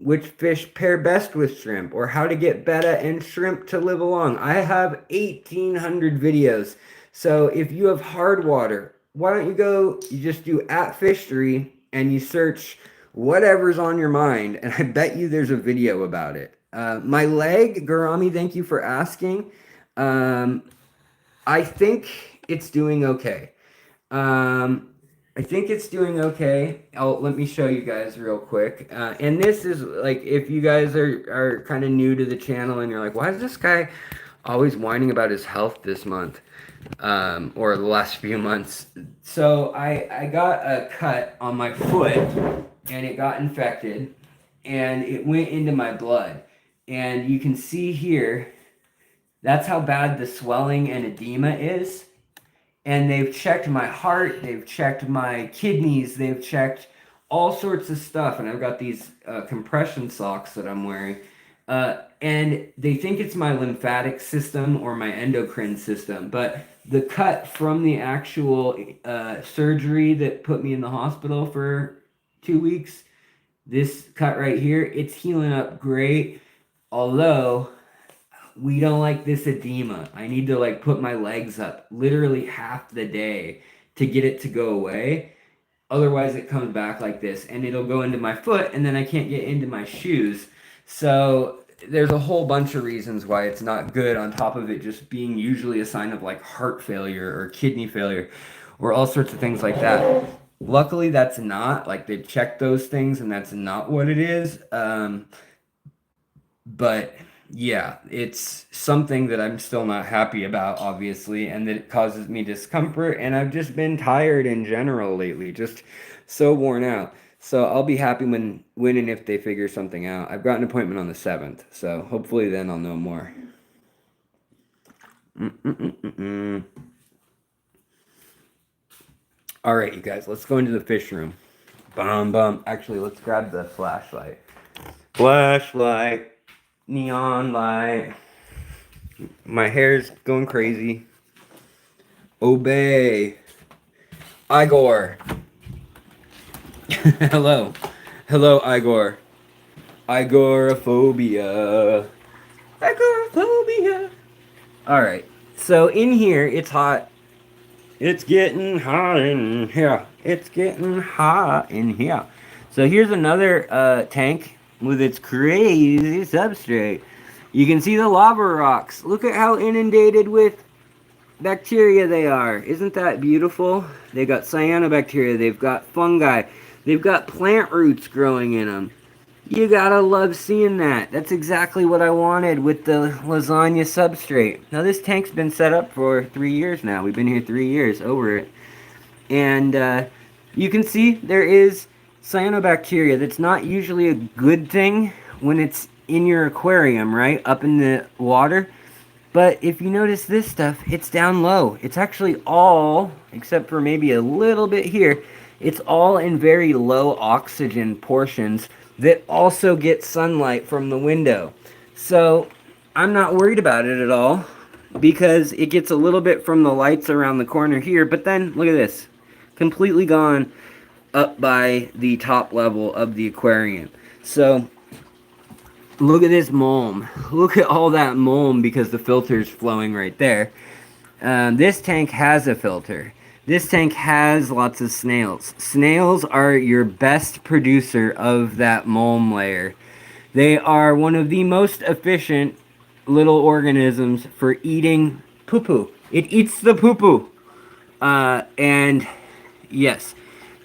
which fish pair best with shrimp, or how to get betta and shrimp to live along. I have 1,800 videos. So if you have hard water, why don't you just do @fishery and you search whatever's on your mind, and I bet you there's a video about it. My leg, Garami, thank you for asking. I think it's doing okay. I think it's doing okay. Let me show you guys real quick. And this is like, if you guys are kind of new to the channel and you're like, why is this guy always whining about his health this month? Or the last few months. So I got a cut on my foot and it got infected and it went into my blood. And you can see here, that's how bad the swelling and edema is. And they've checked my heart, they've checked my kidneys, they've checked all sorts of stuff. And I've got these compression socks that I'm wearing. And they think it's my lymphatic system or my endocrine system. But the cut from the actual surgery that put me in the hospital for 2 weeks, this cut right here, it's healing up great. Although we don't like this edema. I need to put my legs up literally half the day to get it to go away. Otherwise it comes back like this and it'll go into my foot and then I can't get into my shoes. So there's a whole bunch of reasons why it's not good, on top of it just being usually a sign of like heart failure or kidney failure or all sorts of things like that. Luckily, that's not, like, they've checked those things and that's not what it is. But yeah, it's something that I'm still not happy about, obviously, and that it causes me discomfort. And I've just been tired in general lately, just so worn out. So I'll be happy when and if they figure something out. I've got an appointment on the 7th, so hopefully then I'll know more. Mm-mm-mm-mm. All right, you guys, let's go into the fish room. Bum bum. Actually, let's grab the flashlight. Flashlight. Neon light. My hair's going crazy. Obey. Igor. Hello. Hello, Igor. Agoraphobia. Agoraphobia. Alright. So in here, it's hot. It's getting hot in here. It's getting hot in here. So here's another tank with its crazy substrate. You can see the lava rocks. Look at how inundated with bacteria they are. Isn't that beautiful? They got cyanobacteria. They've got fungi. They've got plant roots growing in them. You gotta love seeing that. That's exactly what I wanted with the lasagna substrate. Now this tank's been set up for 3 years now. We've been here 3 years over it. And you can see there is cyanobacteria. That's not usually a good thing when it's in your aquarium, right? Up in the water. But if you notice this stuff, it's down low. It's actually all, except for maybe a little bit here, it's all in very low oxygen portions that also get sunlight from the window. So I'm not worried about it at all because it gets a little bit from the lights around the corner here, but then look at this. Completely gone up by the top level of the aquarium. So look at this mulm. Look at all that mulm because the filter's flowing right there. This tank has a filter. This tank has lots of snails. Snails are your best producer of that mulm layer. They are one of the most efficient little organisms for eating poo-poo. It eats the poo-poo. And yes.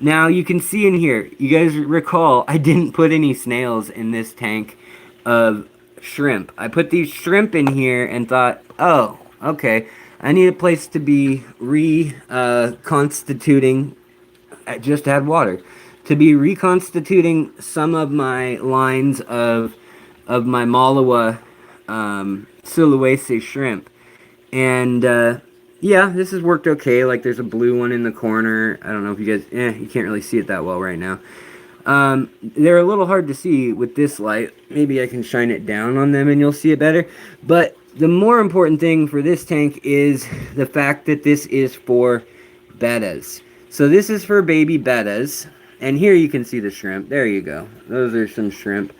Now you can see in here, you guys recall, I didn't put any snails in this tank of shrimp. I put these shrimp in here and thought, oh, okay, I need a place to be reconstituting. I just add water to be reconstituting some of my lines of my Malawa Sulawesi shrimp, and yeah, this has worked okay. Like there's a blue one in the corner. I don't know if you guys, you can't really see it that well right now. They're a little hard to see with this light. Maybe I can shine it down on them and you'll see it better. But the more important thing for this tank is the fact that this is for bettas. So this is for baby bettas. And here you can see the shrimp. There you go. Those are some shrimp.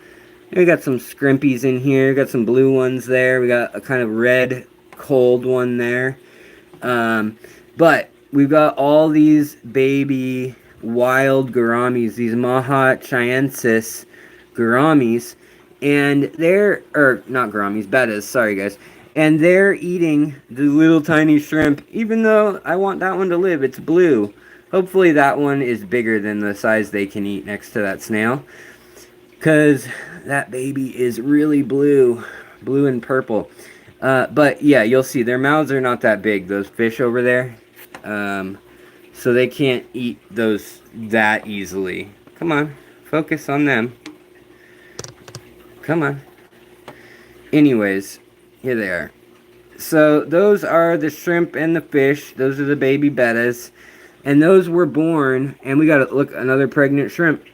We got some scrimpies in here. We got some blue ones there. We got a kind of red cold one there. But we've got all these baby wild gouramis, these Maha chiensis gouramis, and they're, or not gouramis, bettas, sorry guys, and they're eating the little tiny shrimp, even though I want that one to live. It's blue. Hopefully that one is bigger than the size they can eat next to that snail, because that baby is really blue and purple. But yeah, you'll see their mouths are not that big, those fish over there. So they can't eat those that easily. Come on, focus on them. Come on. Anyways, here they are. So those are the shrimp and the fish. Those are the baby bettas. And those were born, and we got to look, another pregnant shrimp.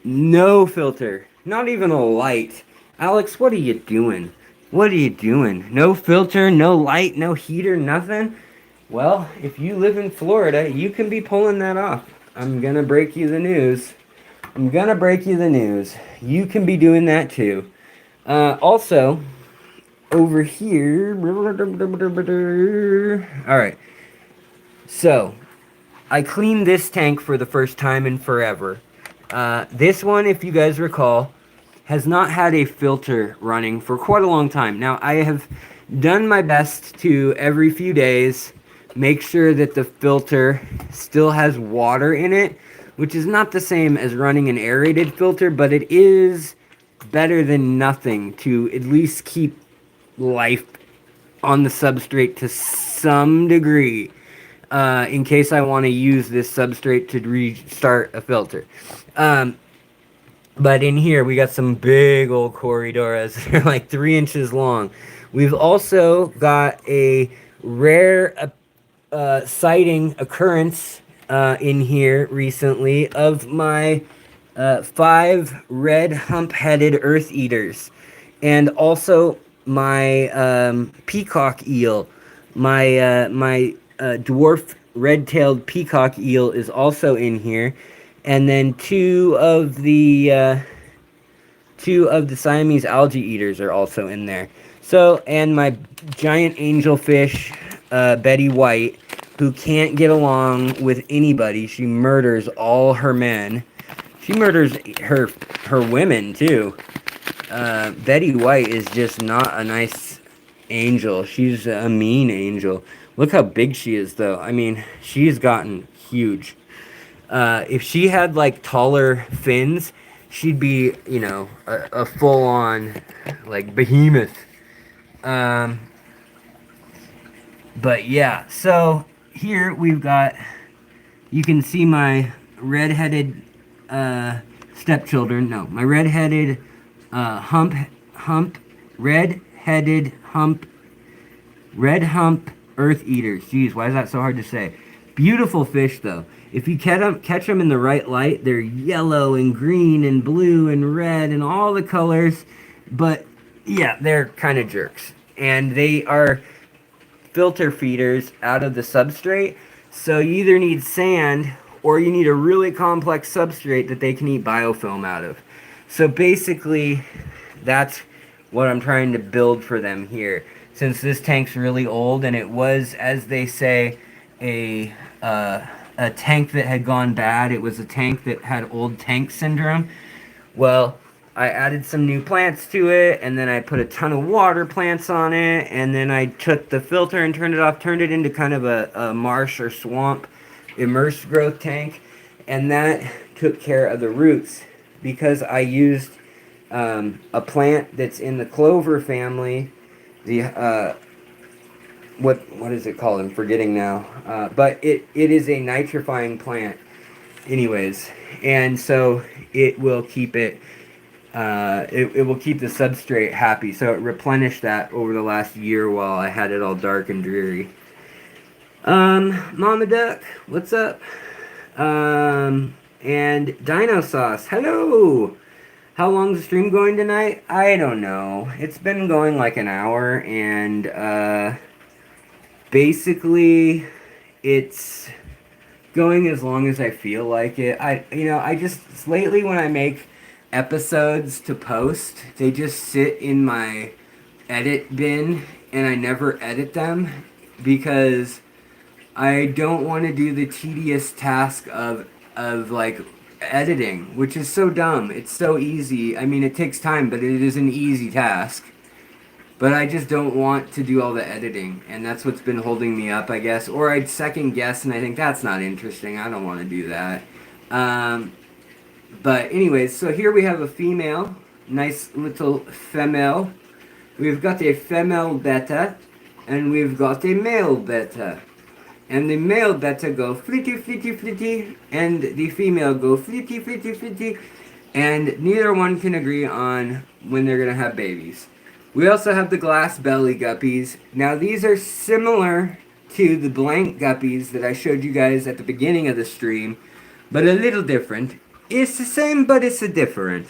No filter, not even a light. Alex, what are you doing? What are you doing? No filter, no light, no heater, nothing? Well, if you live in Florida, you can be pulling that off. I'm gonna break you the news. I'm gonna break you the news. You can be doing that too. Also, over here... Alright. So, I cleaned this tank for the first time in forever. This one, if you guys recall, has not had a filter running for quite a long time. Now, I have done my best to every few days make sure that the filter still has water in it, which is not the same as running an aerated filter, but it is better than nothing to at least keep life on the substrate to some degree, in case I want to use this substrate to restart a filter. But in here, we got some big old Corridoras. They're like 3 inches long. We've also got a rare sighting occurrence in here recently of my 5 red hump-headed earth eaters, and also my peacock eel. My dwarf red-tailed peacock eel is also in here, and then two of the Siamese algae eaters are also in there. So, and my giant angelfish, Betty White, who can't get along with anybody. She murders all her men. She murders her women too. Betty White is just not a nice angel. She's a mean angel. Look how big she is, though. I mean, she's gotten huge. If she had like taller fins, she'd be, you know, a full-on like behemoth. But yeah, so here we've got, you can see my red-headed stepchildren. No, my red-headed red hump earth eaters. Jeez, why is that so hard to say? Beautiful fish, though. If you catch them in the right light, they're yellow and green and blue and red and all the colors. But yeah, they're kind of jerks. And they are filter feeders out of the substrate. So you either need sand or you need a really complex substrate that they can eat biofilm out of. So basically, that's what I'm trying to build for them here. Since this tank's really old, and it was, as they say, a tank that had gone bad. It was a tank that had old tank syndrome. Well, I added some new plants to it, and then I put a ton of water plants on it, and then I took the filter and turned it off, turned it into kind of a marsh or swamp immersed growth tank, and that took care of the roots because I used a plant that's in the clover family. The what is it called? I'm forgetting now. But it is a nitrifying plant, anyways, and so it will keep it. It will keep the substrate happy. So it replenished that over the last year while I had it all dark and dreary. Mama Duck, what's up? And Dino Sauce, hello. How long's the stream going tonight? I don't know. It's been going like an hour, and basically it's going as long as I feel like it. I just lately when I make episodes to post, they just sit in my edit bin and I never edit them because I don't want to do the tedious task of like editing, which is so dumb. It's so easy. I mean, it takes time, but it is an easy task. But I just don't want to do all the editing, and that's what's been holding me up, I guess. Or I'd second guess, and I think that's not interesting. I don't want to do that. But anyways, so here we have a female, nice little female. We've got a female beta, and we've got a male beta. And the male beta go flitty, flitty, flitty, and the female go flitty, flitty, flitty, and neither one can agree on when they're going to have babies. We also have the glass belly guppies. Now these are similar to the blank guppies that I showed you guys at the beginning of the stream, but a little different. It's the same, but it's a different.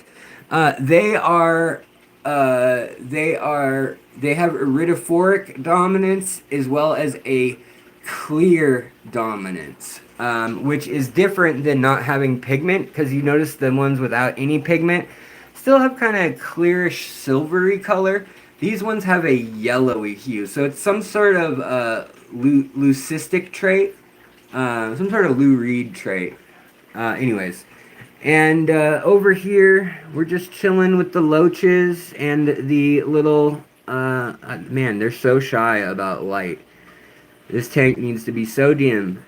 They have iridophoric dominance as well as a clear dominance, which is different than not having pigment, because you notice the ones without any pigment still have kind of clearish silvery color. These ones have a yellowy hue, so it's some sort of leucistic trait, some sort of Lou Reed trait. Anyways, And over here, we're just chilling with the loaches and the little, man, they're so shy about light. This tank needs to be so dim.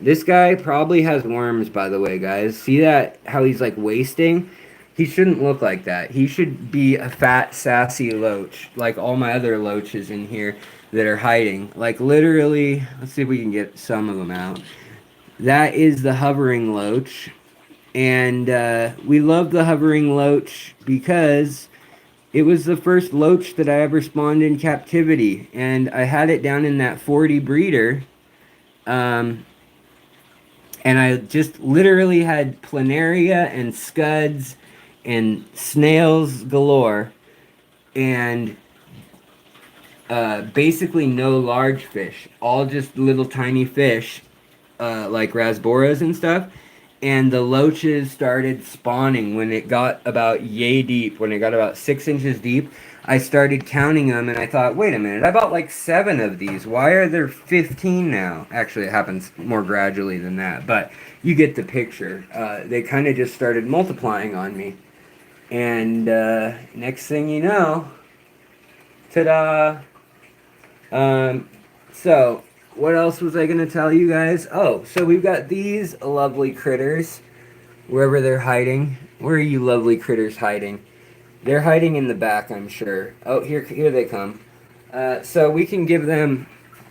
This guy probably has worms, by the way, guys. See that, how he's like wasting? He shouldn't look like that. He should be a fat, sassy loach, like all my other loaches in here that are hiding. Like literally, let's see if we can get some of them out. That is the hovering loach. And we love the hovering loach because it was the first loach that I ever spawned in captivity. And I had it down in that 40 breeder. And I just literally had planaria and scuds and snails galore. And basically no large fish. All just little tiny fish, like rasboras and stuff. And the loaches started spawning when it got about yay deep. When it got about 6 inches deep, I started counting them, and I thought, wait a minute, I bought like 7 of these. Why are there 15 now? Actually, it happens more gradually than that, but you get the picture. They kind of just started multiplying on me. And next thing you know, ta-da! So, what else was I going to tell you guys? Oh, so we've got these lovely critters, wherever they're hiding. Where are you lovely critters hiding? They're hiding in the back, I'm sure. Oh, here they come. So we can give them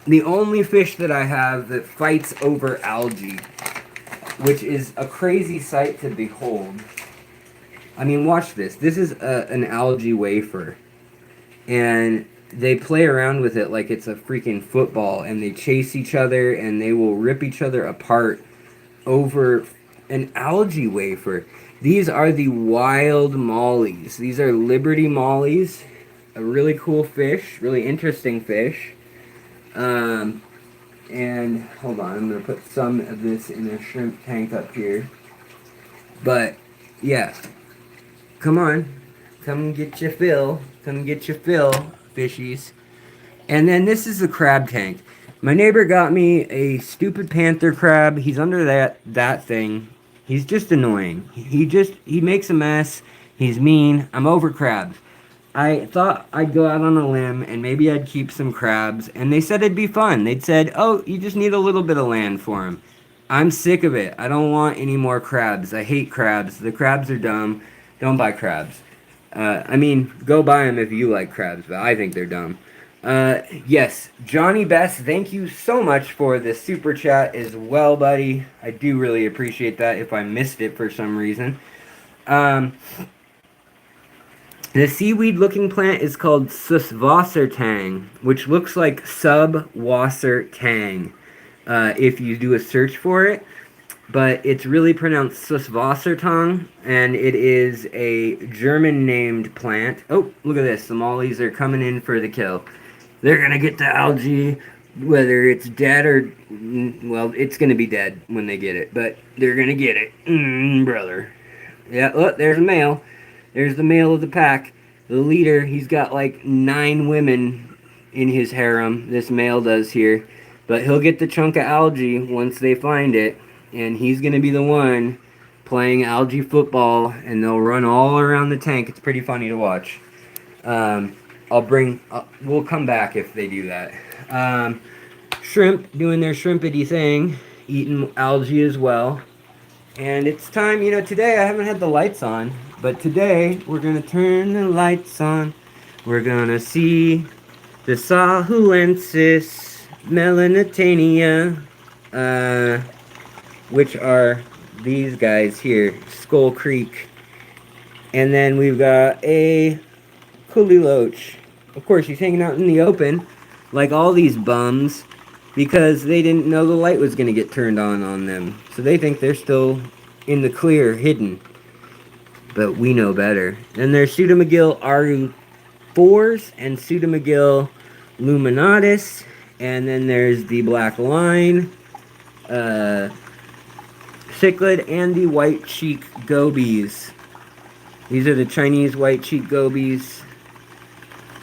the only fish that I have that fights over algae, which is a crazy sight to behold. I mean, watch this. This is an algae wafer. And they play around with it like it's a freaking football, and they chase each other, and they will rip each other apart over an algae wafer. These are the wild mollies. These are Liberty mollies. A really cool fish, really interesting fish. And hold on, I'm going to put some of this in a shrimp tank up here. But, yeah. Come on. Come get your fill. Come get your fill, fishies. And then this is the crab tank. My neighbor got me a stupid panther crab. He's under that thing. He's just annoying. He makes a mess. He's mean. I'm over crabs. I thought I'd go out on a limb and maybe I'd keep some crabs. And they said it'd be fun. They'd said, oh, you just need a little bit of land for them. I'm sick of it. I don't want any more crabs. I hate crabs. The crabs are dumb. Don't buy crabs. I mean, go buy them if you like crabs, but I think they're dumb. Yes, Johnny Best, thank you so much for the super chat as well, buddy. I do really appreciate that if I missed it for some reason. The seaweed-looking plant is called Saser Tang, which looks like Subwasser Tang, if you do a search for it. But it's really pronounced Saser Tang, and it is a German-named plant. Oh, look at this. The mollies are coming in for the kill. They're going to get the algae, whether it's dead or... Well, it's going to be dead when they get it, but they're going to get it. Brother. Yeah, look, there's a male. There's the male of the pack. The leader, he's got like 9 women in his harem. This male does here. But he'll get the chunk of algae once they find it. And he's going to be the one playing algae football, and they'll run all around the tank. It's pretty funny to watch. We'll come back if they do that. Shrimp doing their shrimpity thing, eating algae as well. And it's time, today I haven't had the lights on, but today we're going to turn the lights on. We're going to see the Sahuensis melanitania, which are these guys here, Skull Creek. And then we've got a Coolie Loach. Of course, he's hanging out in the open, like all these bums, because they didn't know the light was going to get turned on them. So they think they're still in the clear, hidden. But we know better. And there's Pseudomagil Aru 4s and Pseudomagil Luminatus. And then there's the Black Line, Cichlid, and the white cheek gobies. These are the Chinese white cheek gobies.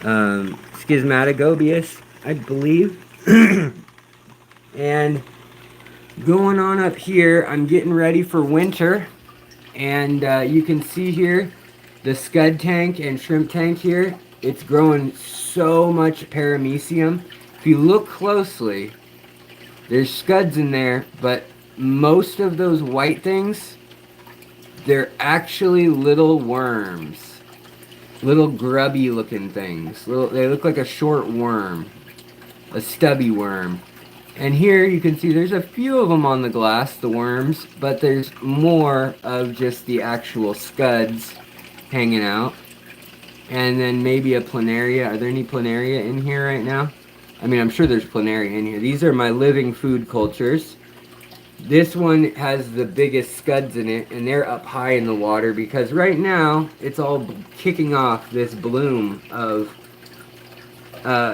Schismatogobius, I believe. And going on up here, I'm getting ready for winter. And you can see here the Scud tank and shrimp tank here. It's growing so much paramecium. If you look closely, there's Scuds in there, but most of those white things, they're actually little worms. Little grubby looking things. They look like a short worm. A stubby worm. And here you can see there's a few of them on the glass, the worms, but there's more of just the actual Scuds hanging out. And then maybe a planaria. Are there any planaria in here right now? I mean, I'm sure there's planaria in here. These are my living food cultures. This one has the biggest Scuds in it, and they're up high in the water because right now it's all kicking off this bloom of...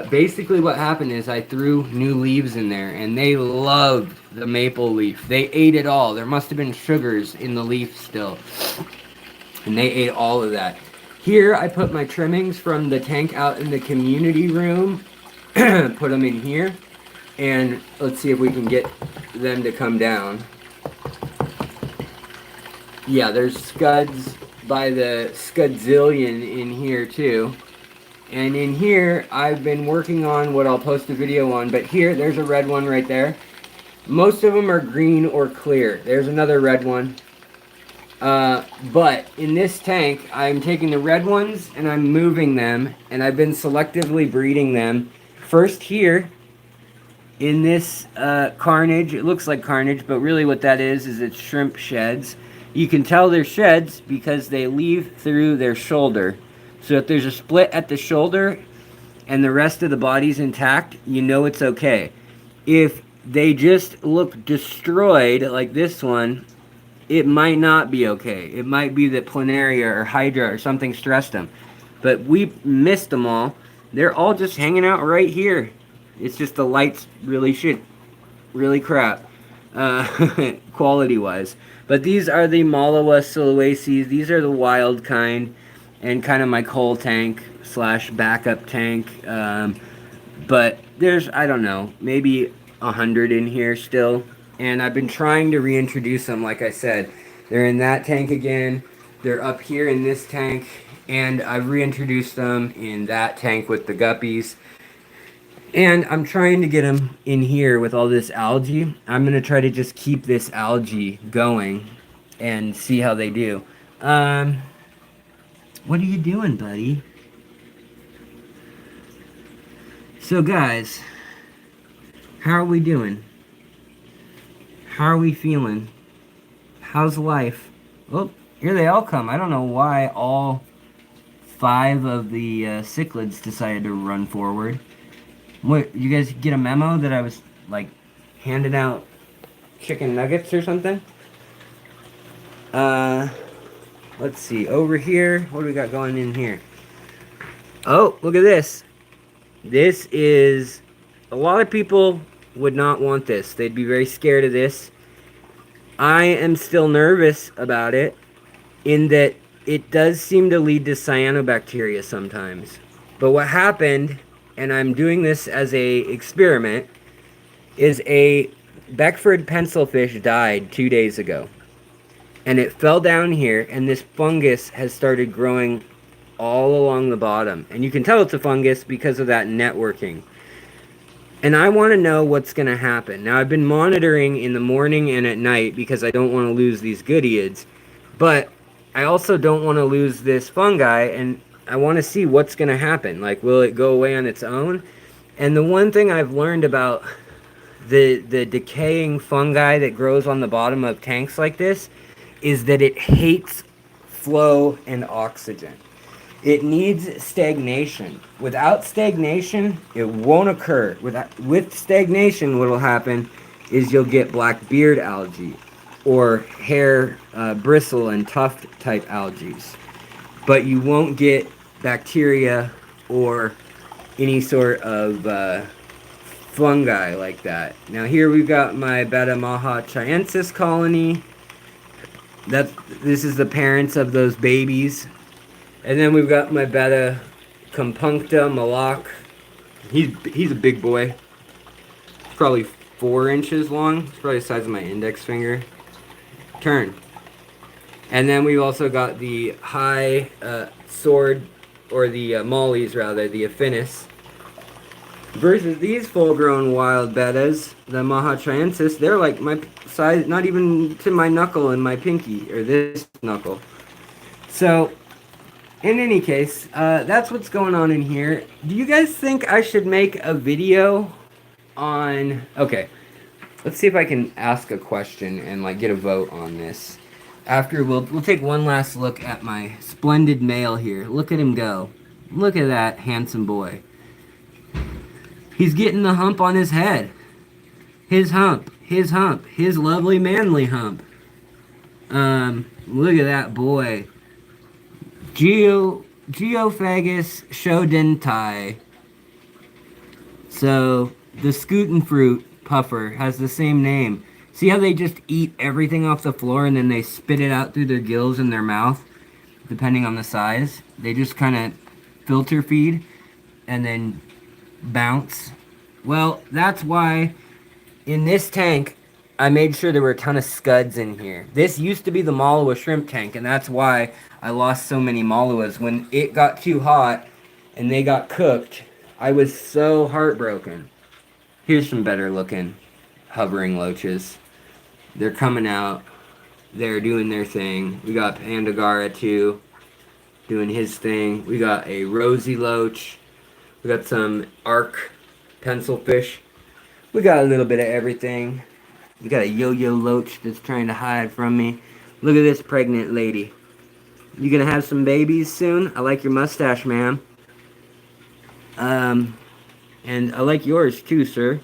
basically what happened is I threw new leaves in there, and they loved the maple leaf. They ate it all. There must have been sugars in the leaf still, and they ate all of that. Here I put my trimmings from the tank out in the community room, put them in here, and let's see if we can get them to come down. Yeah, there's Scuds by the Scudzillion in here too. And in here, I've been working on what I'll post a video on, but here, there's a red one right there. Most of them are green or clear. There's another red one. But in this tank, I'm taking the red ones and I'm moving them, and I've been selectively breeding them. First here, in this carnage, it looks like carnage, but really what that is it's shrimp sheds. You can tell they're sheds because they leave through their shoulder. So if there's a split at the shoulder and the rest of the body's intact, you know it's okay. If they just look destroyed, like this one, it might not be okay. It might be that planaria or hydra or something stressed them. But we missed them all. They're all just hanging out right here. It's just the light's really crap, quality-wise. But these are the Mollies Siloaces. These are the wild kind. And kind of my coal tank / backup tank. But there's, I don't know, maybe 100 in here still. And I've been trying to reintroduce them, like I said. They're in that tank again. They're up here in this tank. And I've reintroduced them in that tank with the Guppies. And I'm trying to get them in here with all this algae. I'm going to try to just keep this algae going and see how they do. What are you doing, buddy? So, guys, how are we doing? How are we feeling? How's life? Oh, here they all come. I don't know why all 5 of the cichlids decided to run forward. What, you guys get a memo that I was, like, handing out chicken nuggets or something? Let's see, over here, what do we got going in here? Oh, look at this. This is, a lot of people would not want this. They'd be very scared of this. I am still nervous about it, in that it does seem to lead to cyanobacteria sometimes. But what happened, and I'm doing this as a experiment, is a Beckford pencilfish died 2 days ago. And it fell down here, and this fungus has started growing all along the bottom. And you can tell it's a fungus because of that networking. And I want to know what's going to happen. Now, I've been monitoring in the morning and at night because I don't want to lose these goodyids. But I also don't want to lose this fungi, and I want to see what's going to happen. Like, will it go away on its own? And the one thing I've learned about the decaying fungi that grows on the bottom of tanks like this is that it hates flow and oxygen. It needs stagnation. Without stagnation, it won't occur. With stagnation, what will happen is you'll get black beard algae or hair, bristle, and tuft type algae. But you won't get bacteria or any sort of fungi like that. Now here we've got my Beta Maha chiensis colony. This is the parents of those babies. And then we've got my Beta compuncta malak. He's a big boy. Probably 4 inches long. It's probably the size of my index finger. Turn. And then we've also got the high sword, or the Mollies rather, the Affinis. Versus these full-grown wild bettas, the Mahatriensis, they're like my size, not even to my knuckle and my pinky, or this knuckle. So, in any case, that's what's going on in here. Do you guys think I should make a video on... Okay, let's see if I can ask a question and like get a vote on this. After we'll take one last look at my splendid male here. Look at him go. Look at that handsome boy. He's getting the hump on his head. His hump, his hump, his lovely manly hump. Look at that boy. Geophagus Shodentai. So, the scootin' fruit puffer has the same name. See how they just eat everything off the floor and then they spit it out through their gills in their mouth, depending on the size? They just kind of filter feed and then bounce. Well, that's why in this tank, I made sure there were a ton of scuds in here. This used to be the Malua shrimp tank, and that's why I lost so many Maluas. When it got too hot and they got cooked, I was so heartbroken. Here's some better looking hovering loaches. They're coming out. They're doing their thing. We got Pandagara too, doing his thing. We got a rosy loach. We got some arc pencilfish. We got a little bit of everything. We got a yo-yo loach that's trying to hide from me. Look at this pregnant lady. You gonna have some babies soon? I like your mustache, ma'am. And I like yours too, sir.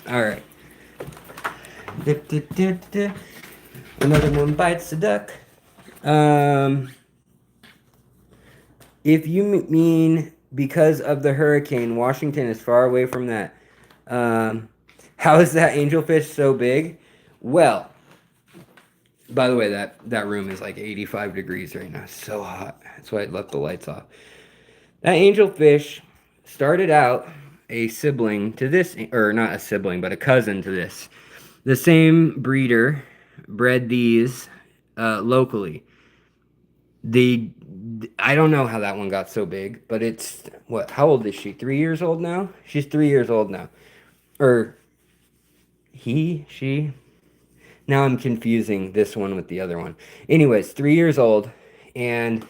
Alright. Another one bites the duck. If you mean because of the hurricane, Washington is far away from that. How is that angelfish so big? Well, by the way, that room is like 85 degrees right now. It's so hot. That's why I left the lights off. That angelfish started out a sibling to this, or not a sibling, but a cousin to this. The same breeder bred these locally. I don't know how that one got so big, but it's, what, how old is she? 3 years old now? She's 3 years old now. Or she? Now I'm confusing this one with the other one. Anyways, 3 years old, and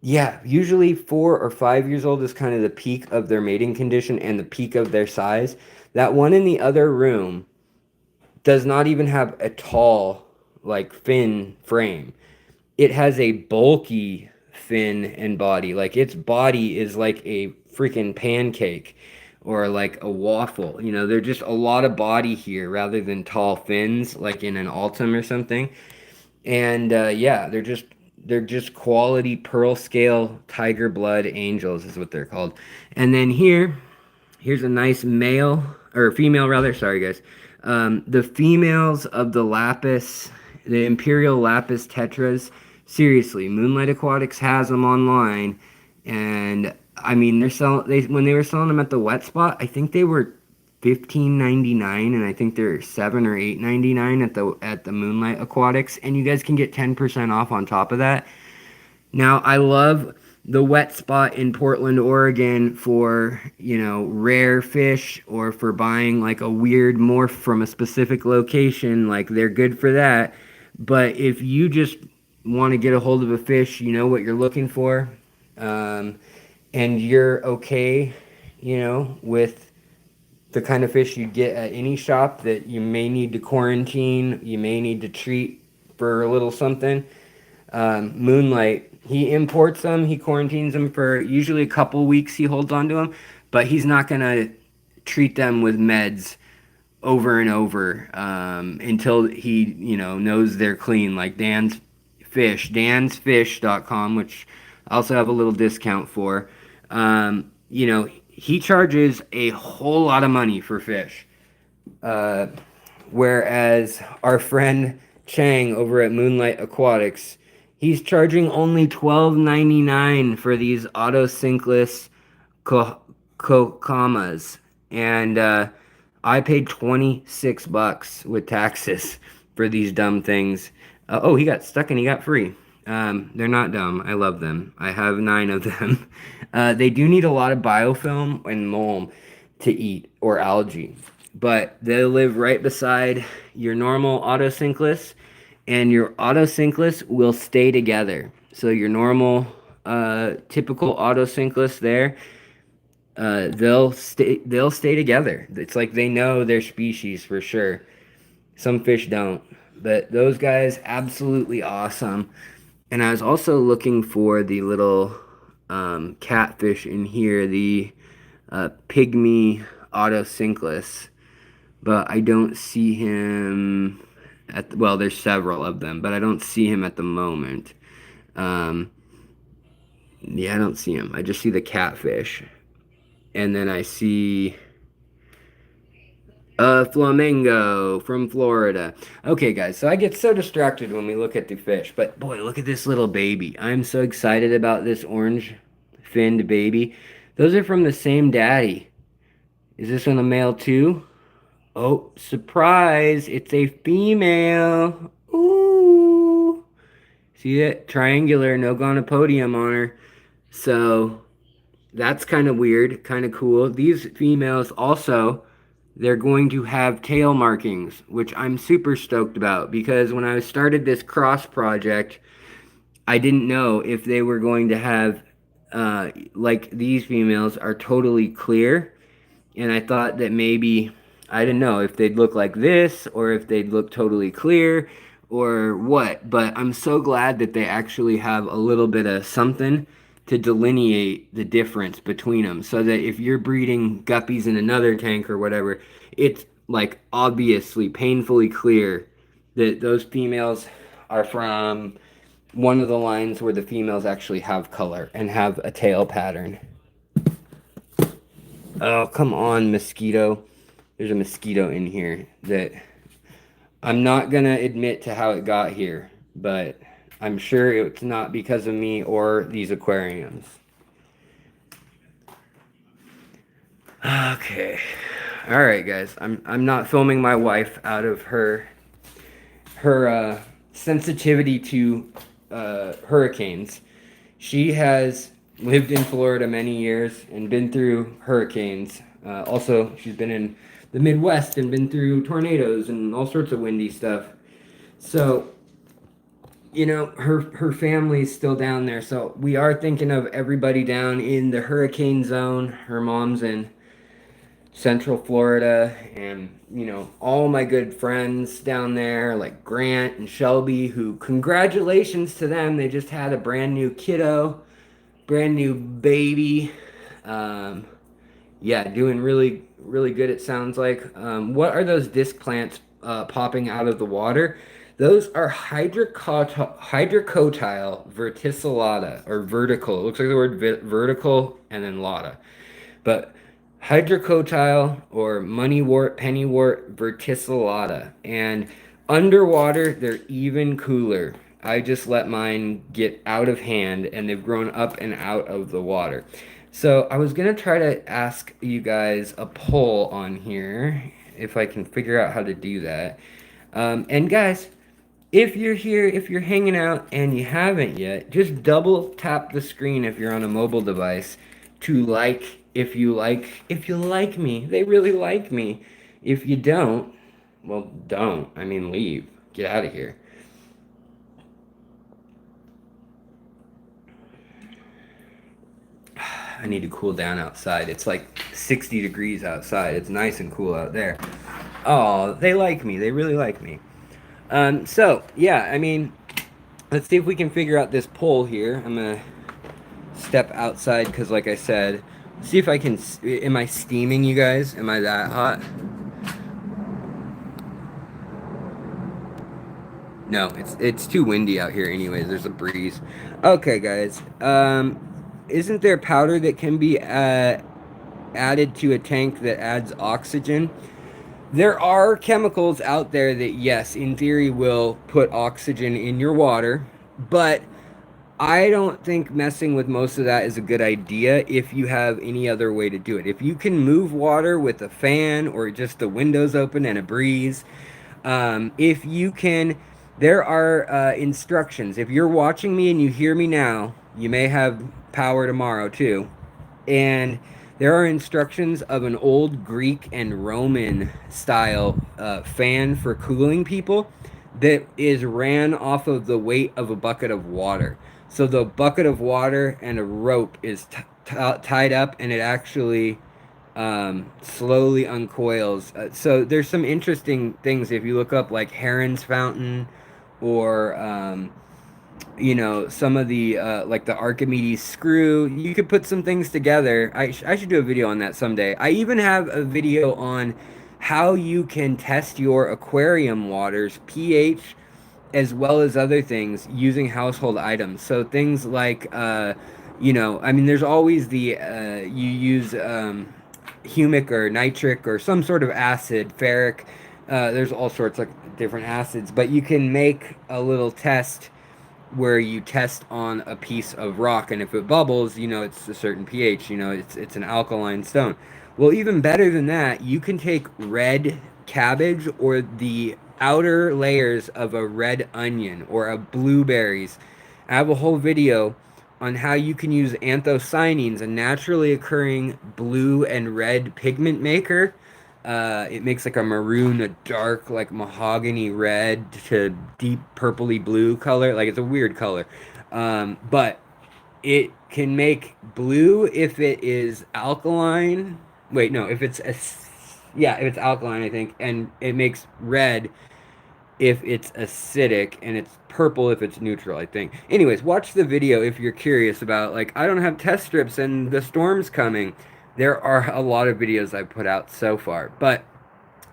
yeah, usually 4 or 5 years old is kind of the peak of their mating condition and the peak of their size. That one in the other room does not even have a tall, like, fin frame. It has a bulky fin and body. Like, its body is like a freaking pancake or like a waffle. You know, there's just a lot of body here rather than tall fins like in an Altum or something. And yeah, they're just quality pearl scale tiger blood angels is what they're called. And then here's a nice male, or female rather, sorry guys. The females of the lapis, the imperial lapis tetras, seriously, Moonlight Aquatics has them online, and I mean when they were selling them at the wet spot, I think they were $15.99, and I think they're $7 or $8.99 at the Moonlight Aquatics, and you guys can get 10% off on top of that. Now, I love the wet spot in Portland, Oregon for, you know, rare fish, or for buying like a weird morph from a specific location. Like, they're good for that. But if you just want to get a hold of a fish, you know what you're looking for, and you're okay, you know, with the kind of fish you get at any shop that you may need to quarantine, you may need to treat for a little something. Moonlight, he imports them, he quarantines them for usually a couple weeks, he holds on to them, but he's not going to treat them with meds over and over until he, you know, knows they're clean, like Dan's Fish, dansfish.com, which I also have a little discount for. You know, he charges a whole lot of money for fish. Whereas our friend Chang over at Moonlight Aquatics, he's charging only $12.99 for these autosinkless kokamas. And I paid $26 with taxes. for these dumb things. Oh, he got stuck and he got free. They're not dumb. I love them. I have 9 of them. They do need a lot of biofilm and loam to eat or algae, but they live right beside your normal autosynclus, and your autosynclus will stay together. So your normal, typical autosynclus there, they'll stay together. It's like they know their species for sure. Some fish don't, but those guys absolutely awesome. And I was also looking for the little catfish in here, the pygmy autosynclus, but I don't see him well, there's several of them, but I don't see him at the moment. Um, yeah, I don't see him. I just see the catfish. And then I see a flamingo from Florida. Okay, guys, so I get so distracted when we look at the fish, but boy, look at this little baby. I'm so excited about this orange finned baby. Those are from the same daddy. Is this one a male too? Oh, surprise! It's a female. Ooh. See it? Triangular, no gonopodium on her. So that's kind of weird, kind of cool. These females also, they're going to have tail markings, which I'm super stoked about because when I started this cross project, I didn't know if they were going to have, like these females are totally clear. And I thought that maybe, I didn't know if they'd look like this or if they'd look totally clear or what. But I'm so glad that they actually have a little bit of something to delineate the difference between them so that if you're breeding guppies in another tank or whatever, it's like obviously painfully clear that those females are from one of the lines where the females actually have color and have a tail pattern. Oh, come on, mosquito. There's a mosquito in here that I'm not going to admit to how it got here, but I'm sure it's not because of me or these aquariums. Okay. All right, guys. I'm not filming my wife out of her sensitivity to hurricanes. She has lived in Florida many years and been through hurricanes. Also, she's been in the Midwest and been through tornadoes and all sorts of windy stuff. So, you know, her family's still down there. So we are thinking of everybody down in the hurricane zone. Her mom's in Central Florida, and you know, all my good friends down there like Grant and Shelby, who congratulations to them. They just had a brand new kiddo, brand new baby. Yeah, doing really, really good, it sounds like. What are those disc plants popping out of the water? Those are hydrocotyle verticillata, or vertical. It looks like the word vertical and then lata. But hydrocotyle or moneywort, pennywort, verticillata. And underwater, they're even cooler. I just let mine get out of hand and they've grown up and out of the water. So I was going to try to ask you guys a poll on here if I can figure out how to do that. And guys, if you're here, if you're hanging out and you haven't yet, just double tap the screen if you're on a mobile device to like if you like me. They really like me. If you don't, well, don't. I mean, leave. Get out of here. I need to cool down outside. It's like 60 degrees outside. It's nice and cool out there. Oh, they like me. They really like me. So, yeah, I mean, let's see if we can figure out this poll here. I'm going to step outside because, like I said, see if I can... Am I steaming, you guys? Am I that hot? No, it's too windy out here anyways. There's a breeze. Okay, guys. Isn't there powder that can be added to a tank that adds oxygen? There are chemicals out there that, yes, in theory will put oxygen in your water, but I don't think messing with most of that is a good idea if you have any other way to do it. If you can move water with a fan or just the windows open and a breeze, If you can, there are instructions. If you're watching me and you hear me now, you may have power tomorrow too. And there are instructions of an old Greek and Roman style fan for cooling people that is ran off of the weight of a bucket of water. So the bucket of water and a rope is tied up, and it actually slowly uncoils. So there's some interesting things if you look up like Heron's Fountain or some of the like the Archimedes screw. You could put some things together. I should do a video on that someday. I even have a video on how you can test your aquarium water's pH as well as other things using household items. So things like I mean there's always the you use humic or nitric or some sort of acid, ferric. There's all sorts of different acids, but you can make a little test where you test on a piece of rock, and if it bubbles, it's a certain pH. It's an alkaline stone. Well, even better than that, you can take red cabbage or the outer layers of a red onion or a blueberries. I have a whole video on how you can use anthocyanins, a naturally occurring blue and red pigment maker. It makes like a maroon, a dark, like mahogany red to deep purpley blue color. Like it's a weird color. But it can make blue if it is alkaline. Wait, no, if it's alkaline, I think. And it makes red if it's acidic, and it's purple if it's neutral, I think. Anyways, watch the video if you're curious about, like, I don't have test strips and the storm's coming. There are a lot of videos I've put out so far. But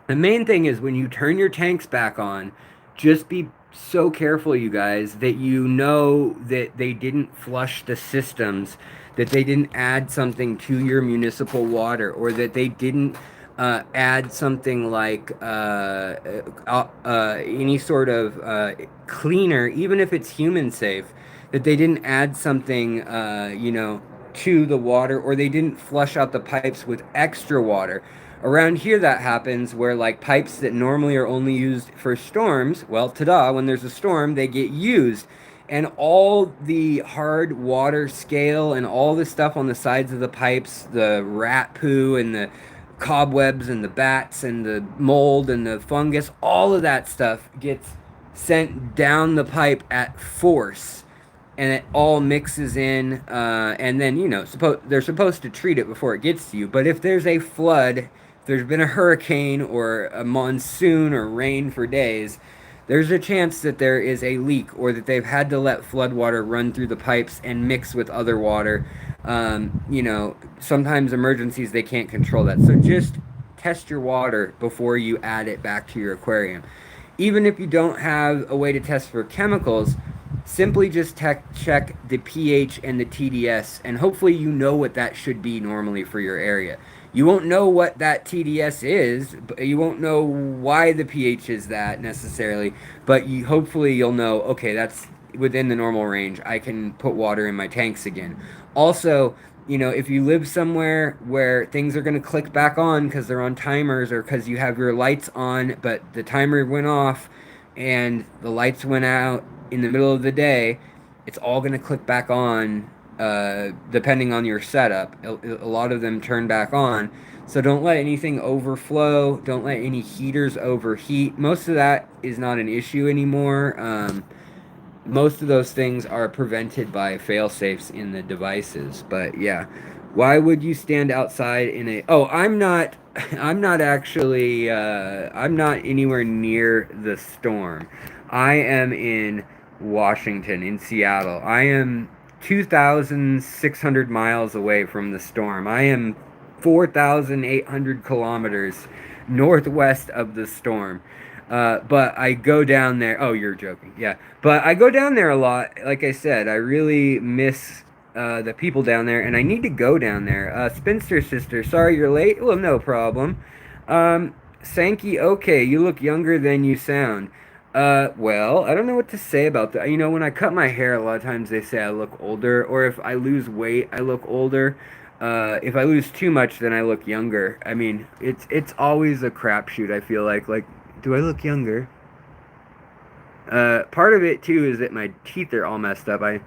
the main thing is when you turn your tanks back on, just be so careful, you guys, that you know that they didn't flush the systems, that they didn't add something to your municipal water, or that they didn't add something like any sort of cleaner, even if it's human safe, that they didn't add something, to the water, or they didn't flush out the pipes with extra water. Around here, that happens where, like, pipes that normally are only used for storms, well, ta-da, when there's a storm, they get used. And all the hard water scale and all the stuff on the sides of the pipes, the rat poo and the cobwebs and the bats and the mold and the fungus, all of that stuff gets sent down the pipe at force, and it all mixes in, and then they're supposed to treat it before it gets to you. But if there's a flood, if there's been a hurricane or a monsoon or rain for days, there's a chance that there is a leak, or that they've had to let flood water run through the pipes and mix with other water. Sometimes emergencies, they can't control that. So just test your water before you add it back to your aquarium. Even if you don't have a way to test for chemicals, simply just check the pH and the TDS, and hopefully you know what that should be normally for your area. You won't know what that TDS is, but you won't know why the pH is that necessarily, but hopefully you'll know, okay, that's within the normal range. I can put water in my tanks again. Also, if you live somewhere where things are going to click back on because they're on timers, or because you have your lights on, but the timer went off and the lights went out in the middle of the day, it's all going to click back on depending on your setup. A lot of them turn back on. So don't let anything overflow. Don't let any heaters overheat. Most of that is not an issue anymore. Most of those things are prevented by fail-safes in the devices. But yeah, why would you stand outside in a... Oh, I'm not actually, I'm not anywhere near the storm. I am in Washington, in Seattle. I am 2,600 miles away from the storm. I am 4,800 kilometers northwest of the storm. But I go down there. Oh, you're joking. Yeah. But I go down there a lot. Like I said, I really miss the people down there, and I need to go down there. Spinster Sister, sorry you're late. Well, no problem. Sankey, okay, you look younger than you sound. Well, I don't know what to say about that. When I cut my hair, a lot of times they say I look older, or if I lose weight, I look older. If I lose too much, then I look younger. I mean, it's always a crapshoot, I feel like. Like, Do I look younger? Part of it too is that my teeth are all messed up. I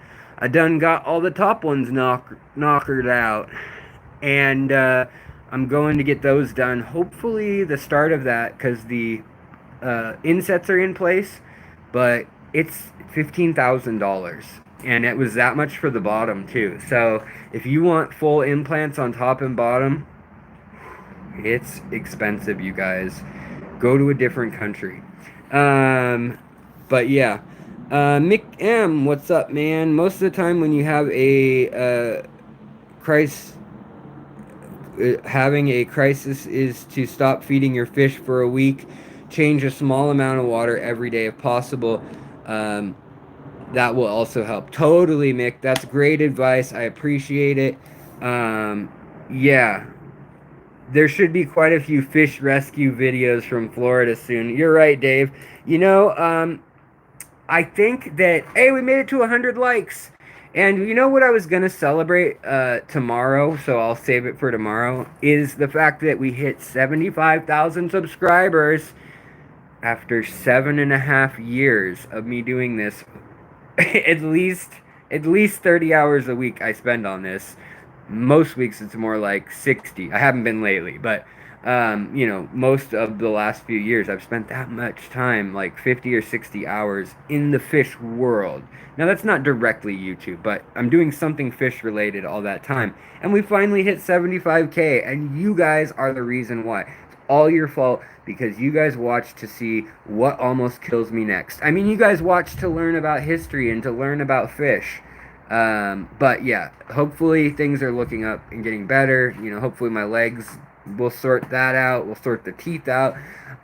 done got all the top ones knockered out, and I'm going to get those done. Hopefully, the start of that, because the insets are in place, but it's $15,000, and it was that much for the bottom too. So if you want full implants on top and bottom, it's expensive, you guys. Go to a different country. But yeah. Mick M, what's up, man? Most of the time when you have a having a crisis is to stop feeding your fish for a week, change a small amount of water every day if possible. That will also help. Totally, Mick. That's great advice. I appreciate it. Yeah. There should be quite a few fish rescue videos from Florida soon. You're right, Dave. You know, I think that, hey, we made it to 100 likes. And you know what I was going to celebrate tomorrow, so I'll save it for tomorrow, is the fact that we hit 75,000 subscribers after 7.5 years of me doing this. at least 30 hours a week I spend on this. Most weeks it's more like 60. I haven't been lately, but you know, most of the last few years I've spent that much time, like 50 or 60 hours in the fish world. Now that's not directly YouTube, but I'm doing something fish related all that time. And we finally hit 75K, and you guys are the reason why. It's all your fault because you guys watch to see what almost kills me next. I mean, you guys watch to learn about history and to learn about fish. But yeah, hopefully things are looking up and getting better. You know, hopefully my legs, we'll sort that out. We'll sort the teeth out.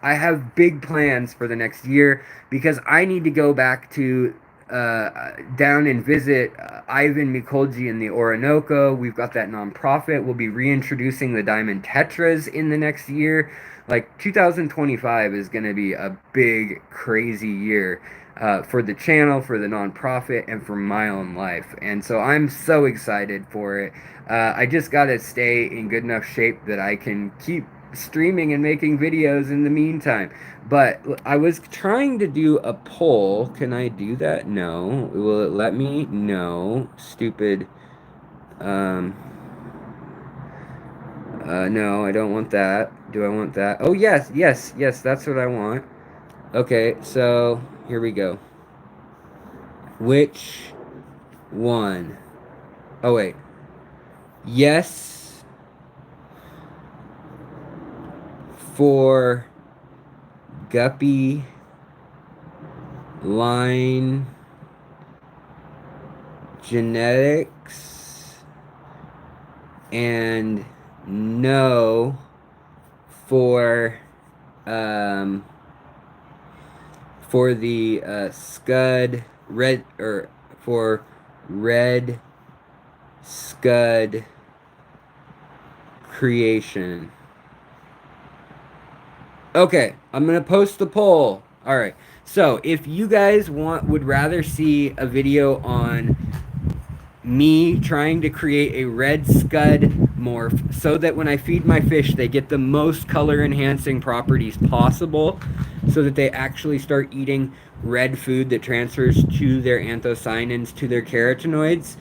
I have big plans for the next year because I need to go back to down and visit Ivan Mikolji in the Orinoco. We've got that nonprofit. We'll be reintroducing the Diamond Tetras in the next year. Like 2025 is going to be a big, crazy year for the channel, for the nonprofit, and for my own life. And so I'm so excited for it. I just got to stay in good enough shape that I can keep streaming and making videos in the meantime. But I was trying to do a poll. Can I do that? No. Will it let me? No. Stupid. No, I don't want that. Do I want that? Oh, yes, yes, yes, that's what I want. Okay, so here we go. Which one? Oh, wait. Yes for Guppy line genetics and no for the Scud red, or for red Scud creation. Okay, I'm gonna post the poll. All right, so if you guys would rather see a video on me trying to create a red Scud morph so that when I feed my fish they get the most color enhancing properties possible, so that they actually start eating red food that transfers to their anthocyanins, to their carotenoids,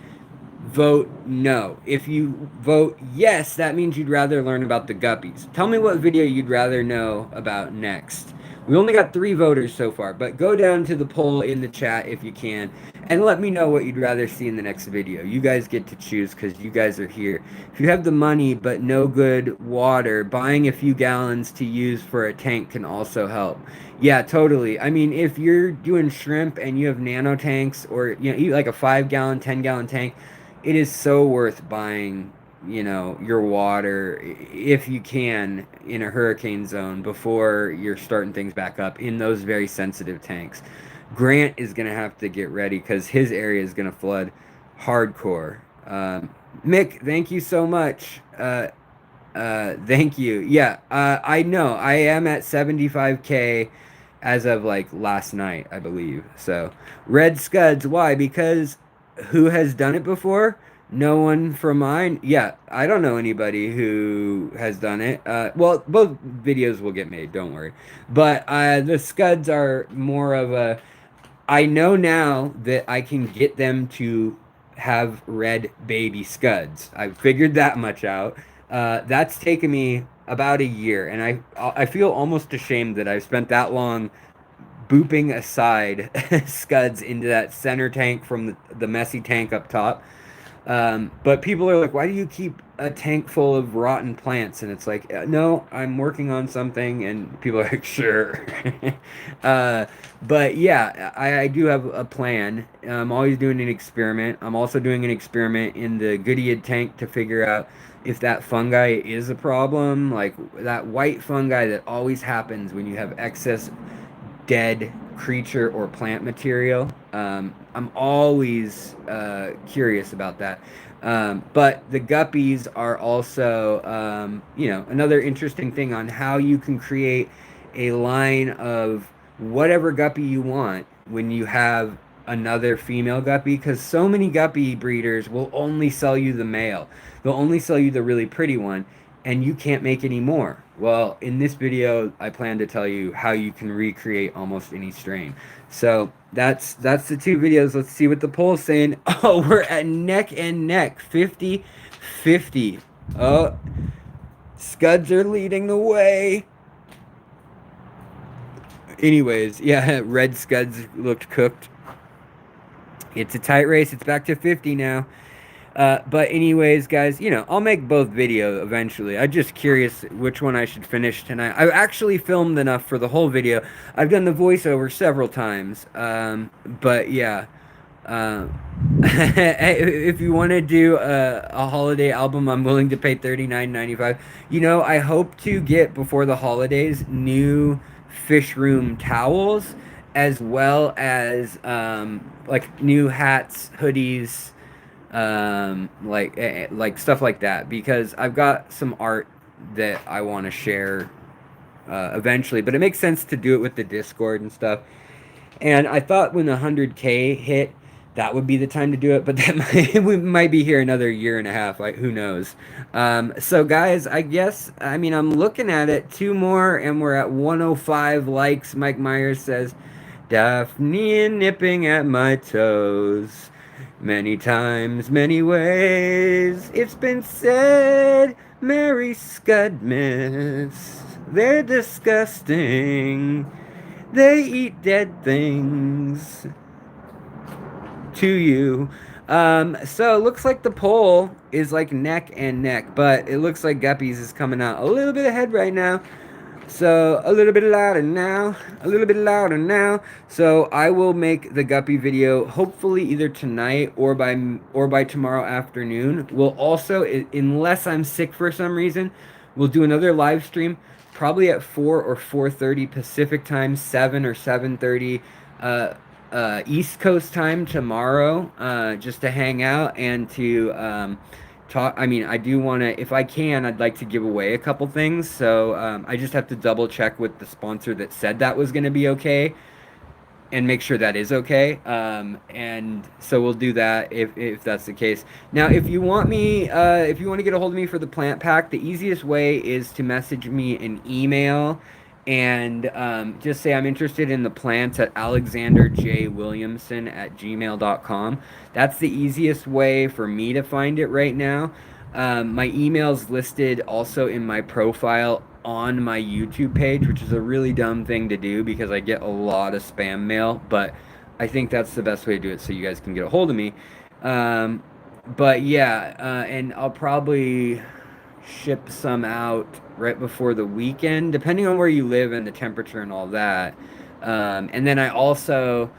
vote no. If you vote yes, that means you'd rather learn about the guppies. Tell me what video you'd rather know about next. We only got 3 voters so far, but go down to the poll in the chat if you can, and let me know what you'd rather see in the next video. You guys get to choose because you guys are here. If you have the money but no good water, buying a few gallons to use for a tank can also help. Yeah, totally. I mean, if you're doing shrimp and you have nano tanks, or you know, you like a 5-gallon, 10-gallon tank, it is so worth buying, you know, your water if you can in a hurricane zone before you're starting things back up in those very sensitive tanks. Grant is going to have to get ready because his area is going to flood hardcore. Mick, thank you so much. Thank you. Yeah, I know. I am at 75K as of like last night, I believe. So, red scuds, why? Because who has done it before? No one from mine. Yeah, I don't know anybody who has done it. Well, both videos will get made, don't worry. But the Scuds are more of a. I know now that I can get them to have red baby Scuds. I figured that much out. That's taken me about a year, and I feel almost ashamed that I've spent that long booping aside Scuds into that center tank from the messy tank up top. But people are like, why do you keep a tank full of rotten plants? And it's like, no, I'm working on something. And people are like, sure. uh, but yeah, I do have a plan. I'm always doing an experiment. I'm also doing an experiment in the Goodyear tank to figure out if that fungi is a problem, like that white fungi that always happens when you have excess dead creature or plant material. I'm always curious about that. But the guppies are also, another interesting thing on how you can create a line of whatever guppy you want when you have another female guppy, because so many guppy breeders will only sell you the male. They'll only sell you the really pretty one, and you can't make any more. Well, in this video, I plan to tell you how you can recreate almost any strain. So that's the two videos. Let's see what the poll's saying. Oh, we're at neck and neck, 50-50. Oh, Scuds are leading the way. Anyways, yeah, red Scuds looked cooked. It's a tight race. It's back to 50 now. But anyways, guys, I'll make both video eventually. I'm just curious which one I should finish tonight. I've actually filmed enough for the whole video. I've done the voiceover several times. But yeah, uh, if you want to do a holiday album, I'm willing to pay $39.95. I hope to get before the holidays new Fishroom towels, as well as like new hats, hoodies, like stuff like that, because I've got some art that I want to share eventually, but it makes sense to do it with the Discord and stuff. And I thought when the 100K hit, that would be the time to do it, but we might be here another year and a half. Like, who knows? So guys, I'm looking at it, two more, and we're at 105 likes. Mike Myers says, Daphne nipping at my toes. Many times, many ways, it's been said, Mary Scudmas, they're disgusting. They eat dead things. To you. So it looks like the poll is like neck and neck, but it looks like Guppies is coming out a little bit ahead right now. So a little bit louder now, a little bit louder now. So I will make the Guppy video hopefully either tonight or by tomorrow afternoon. We'll also, unless I'm sick for some reason, we'll do another live stream probably at 4 or 4:30 Pacific time, 7 or 7:30 East Coast time tomorrow, just to hang out and to talk. I mean, I do want to, if I can, I'd like to give away a couple things. So I just have to double check with the sponsor that said that was going to be okay, and make sure that is okay. And so we'll do that if that's the case. Now, if you want to get a hold of me for the plant pack, the easiest way is to message me an email and just say I'm interested in the plants at alexanderjwilliamson@gmail.com. That's the easiest way for me to find it right now. My email's listed also in my profile on my YouTube page, which is a really dumb thing to do because I get a lot of spam mail, but I think that's the best way to do it so you guys can get a hold of me. But yeah, and I'll probably ship some out right before the weekend, depending on where you live and the temperature and all that. And then I also,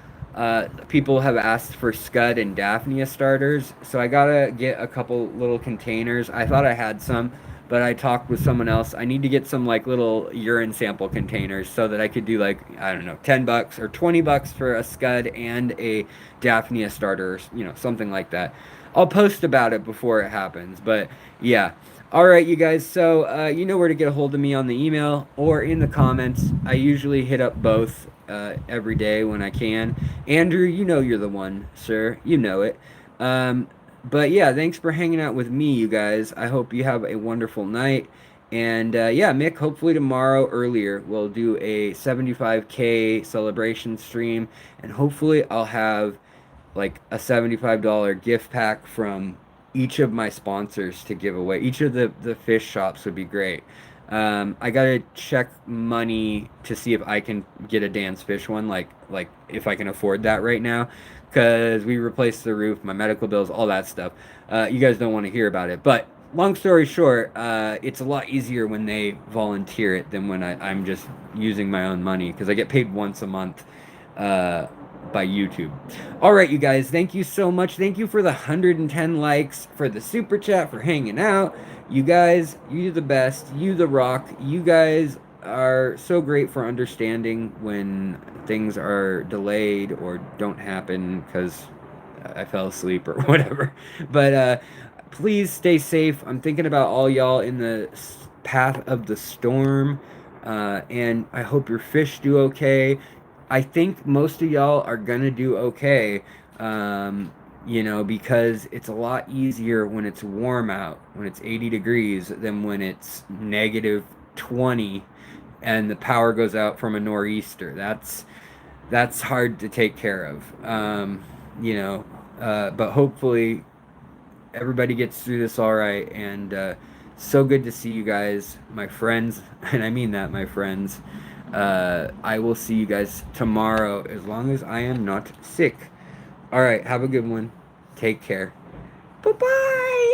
people have asked for Scud and Daphnia starters, so I gotta get a couple little containers. I thought I had some, but I talked with someone else. I need to get some like little urine sample containers so that I could do like, I don't know, $10 or $20 for a Scud and a Daphnia starter, something like that. I'll post about it before it happens, but yeah. All right, you guys, so you know where to get a hold of me on the email or in the comments. I usually hit up both every day when I can. Andrew, you know you're the one, sir. You know it. But yeah, thanks for hanging out with me, you guys. I hope you have a wonderful night. And yeah, Mick, hopefully tomorrow earlier we'll do a 75K celebration stream, and hopefully I'll have like a $75 gift pack from each of my sponsors to give away. Each of the fish shops would be great. I gotta check money to see if I can get a Dan's Fish one, like if I can afford that right now, because we replaced the roof, my medical bills, all that stuff. You guys don't want to hear about it, but long story short, it's a lot easier when they volunteer it than when I'm just using my own money because I get paid once a month. By YouTube. All right, you guys, thank you so much. Thank you for the 110 likes, for the super chat, for hanging out. You guys, you the best. You the rock. You guys are so great for understanding when things are delayed or don't happen because I fell asleep or whatever. But please stay safe. I'm thinking about all y'all in the path of the storm. And I hope your fish do okay. I think most of y'all are gonna do okay, because it's a lot easier when it's warm out, when it's 80 degrees, than when it's negative 20 and the power goes out from a nor'easter. That's hard to take care of, but hopefully everybody gets through this all right. And so good to see you guys, my friends, and I mean that, my friends. I will see you guys tomorrow as long as I am not sick. All right, have a good one. Take care. Bye bye.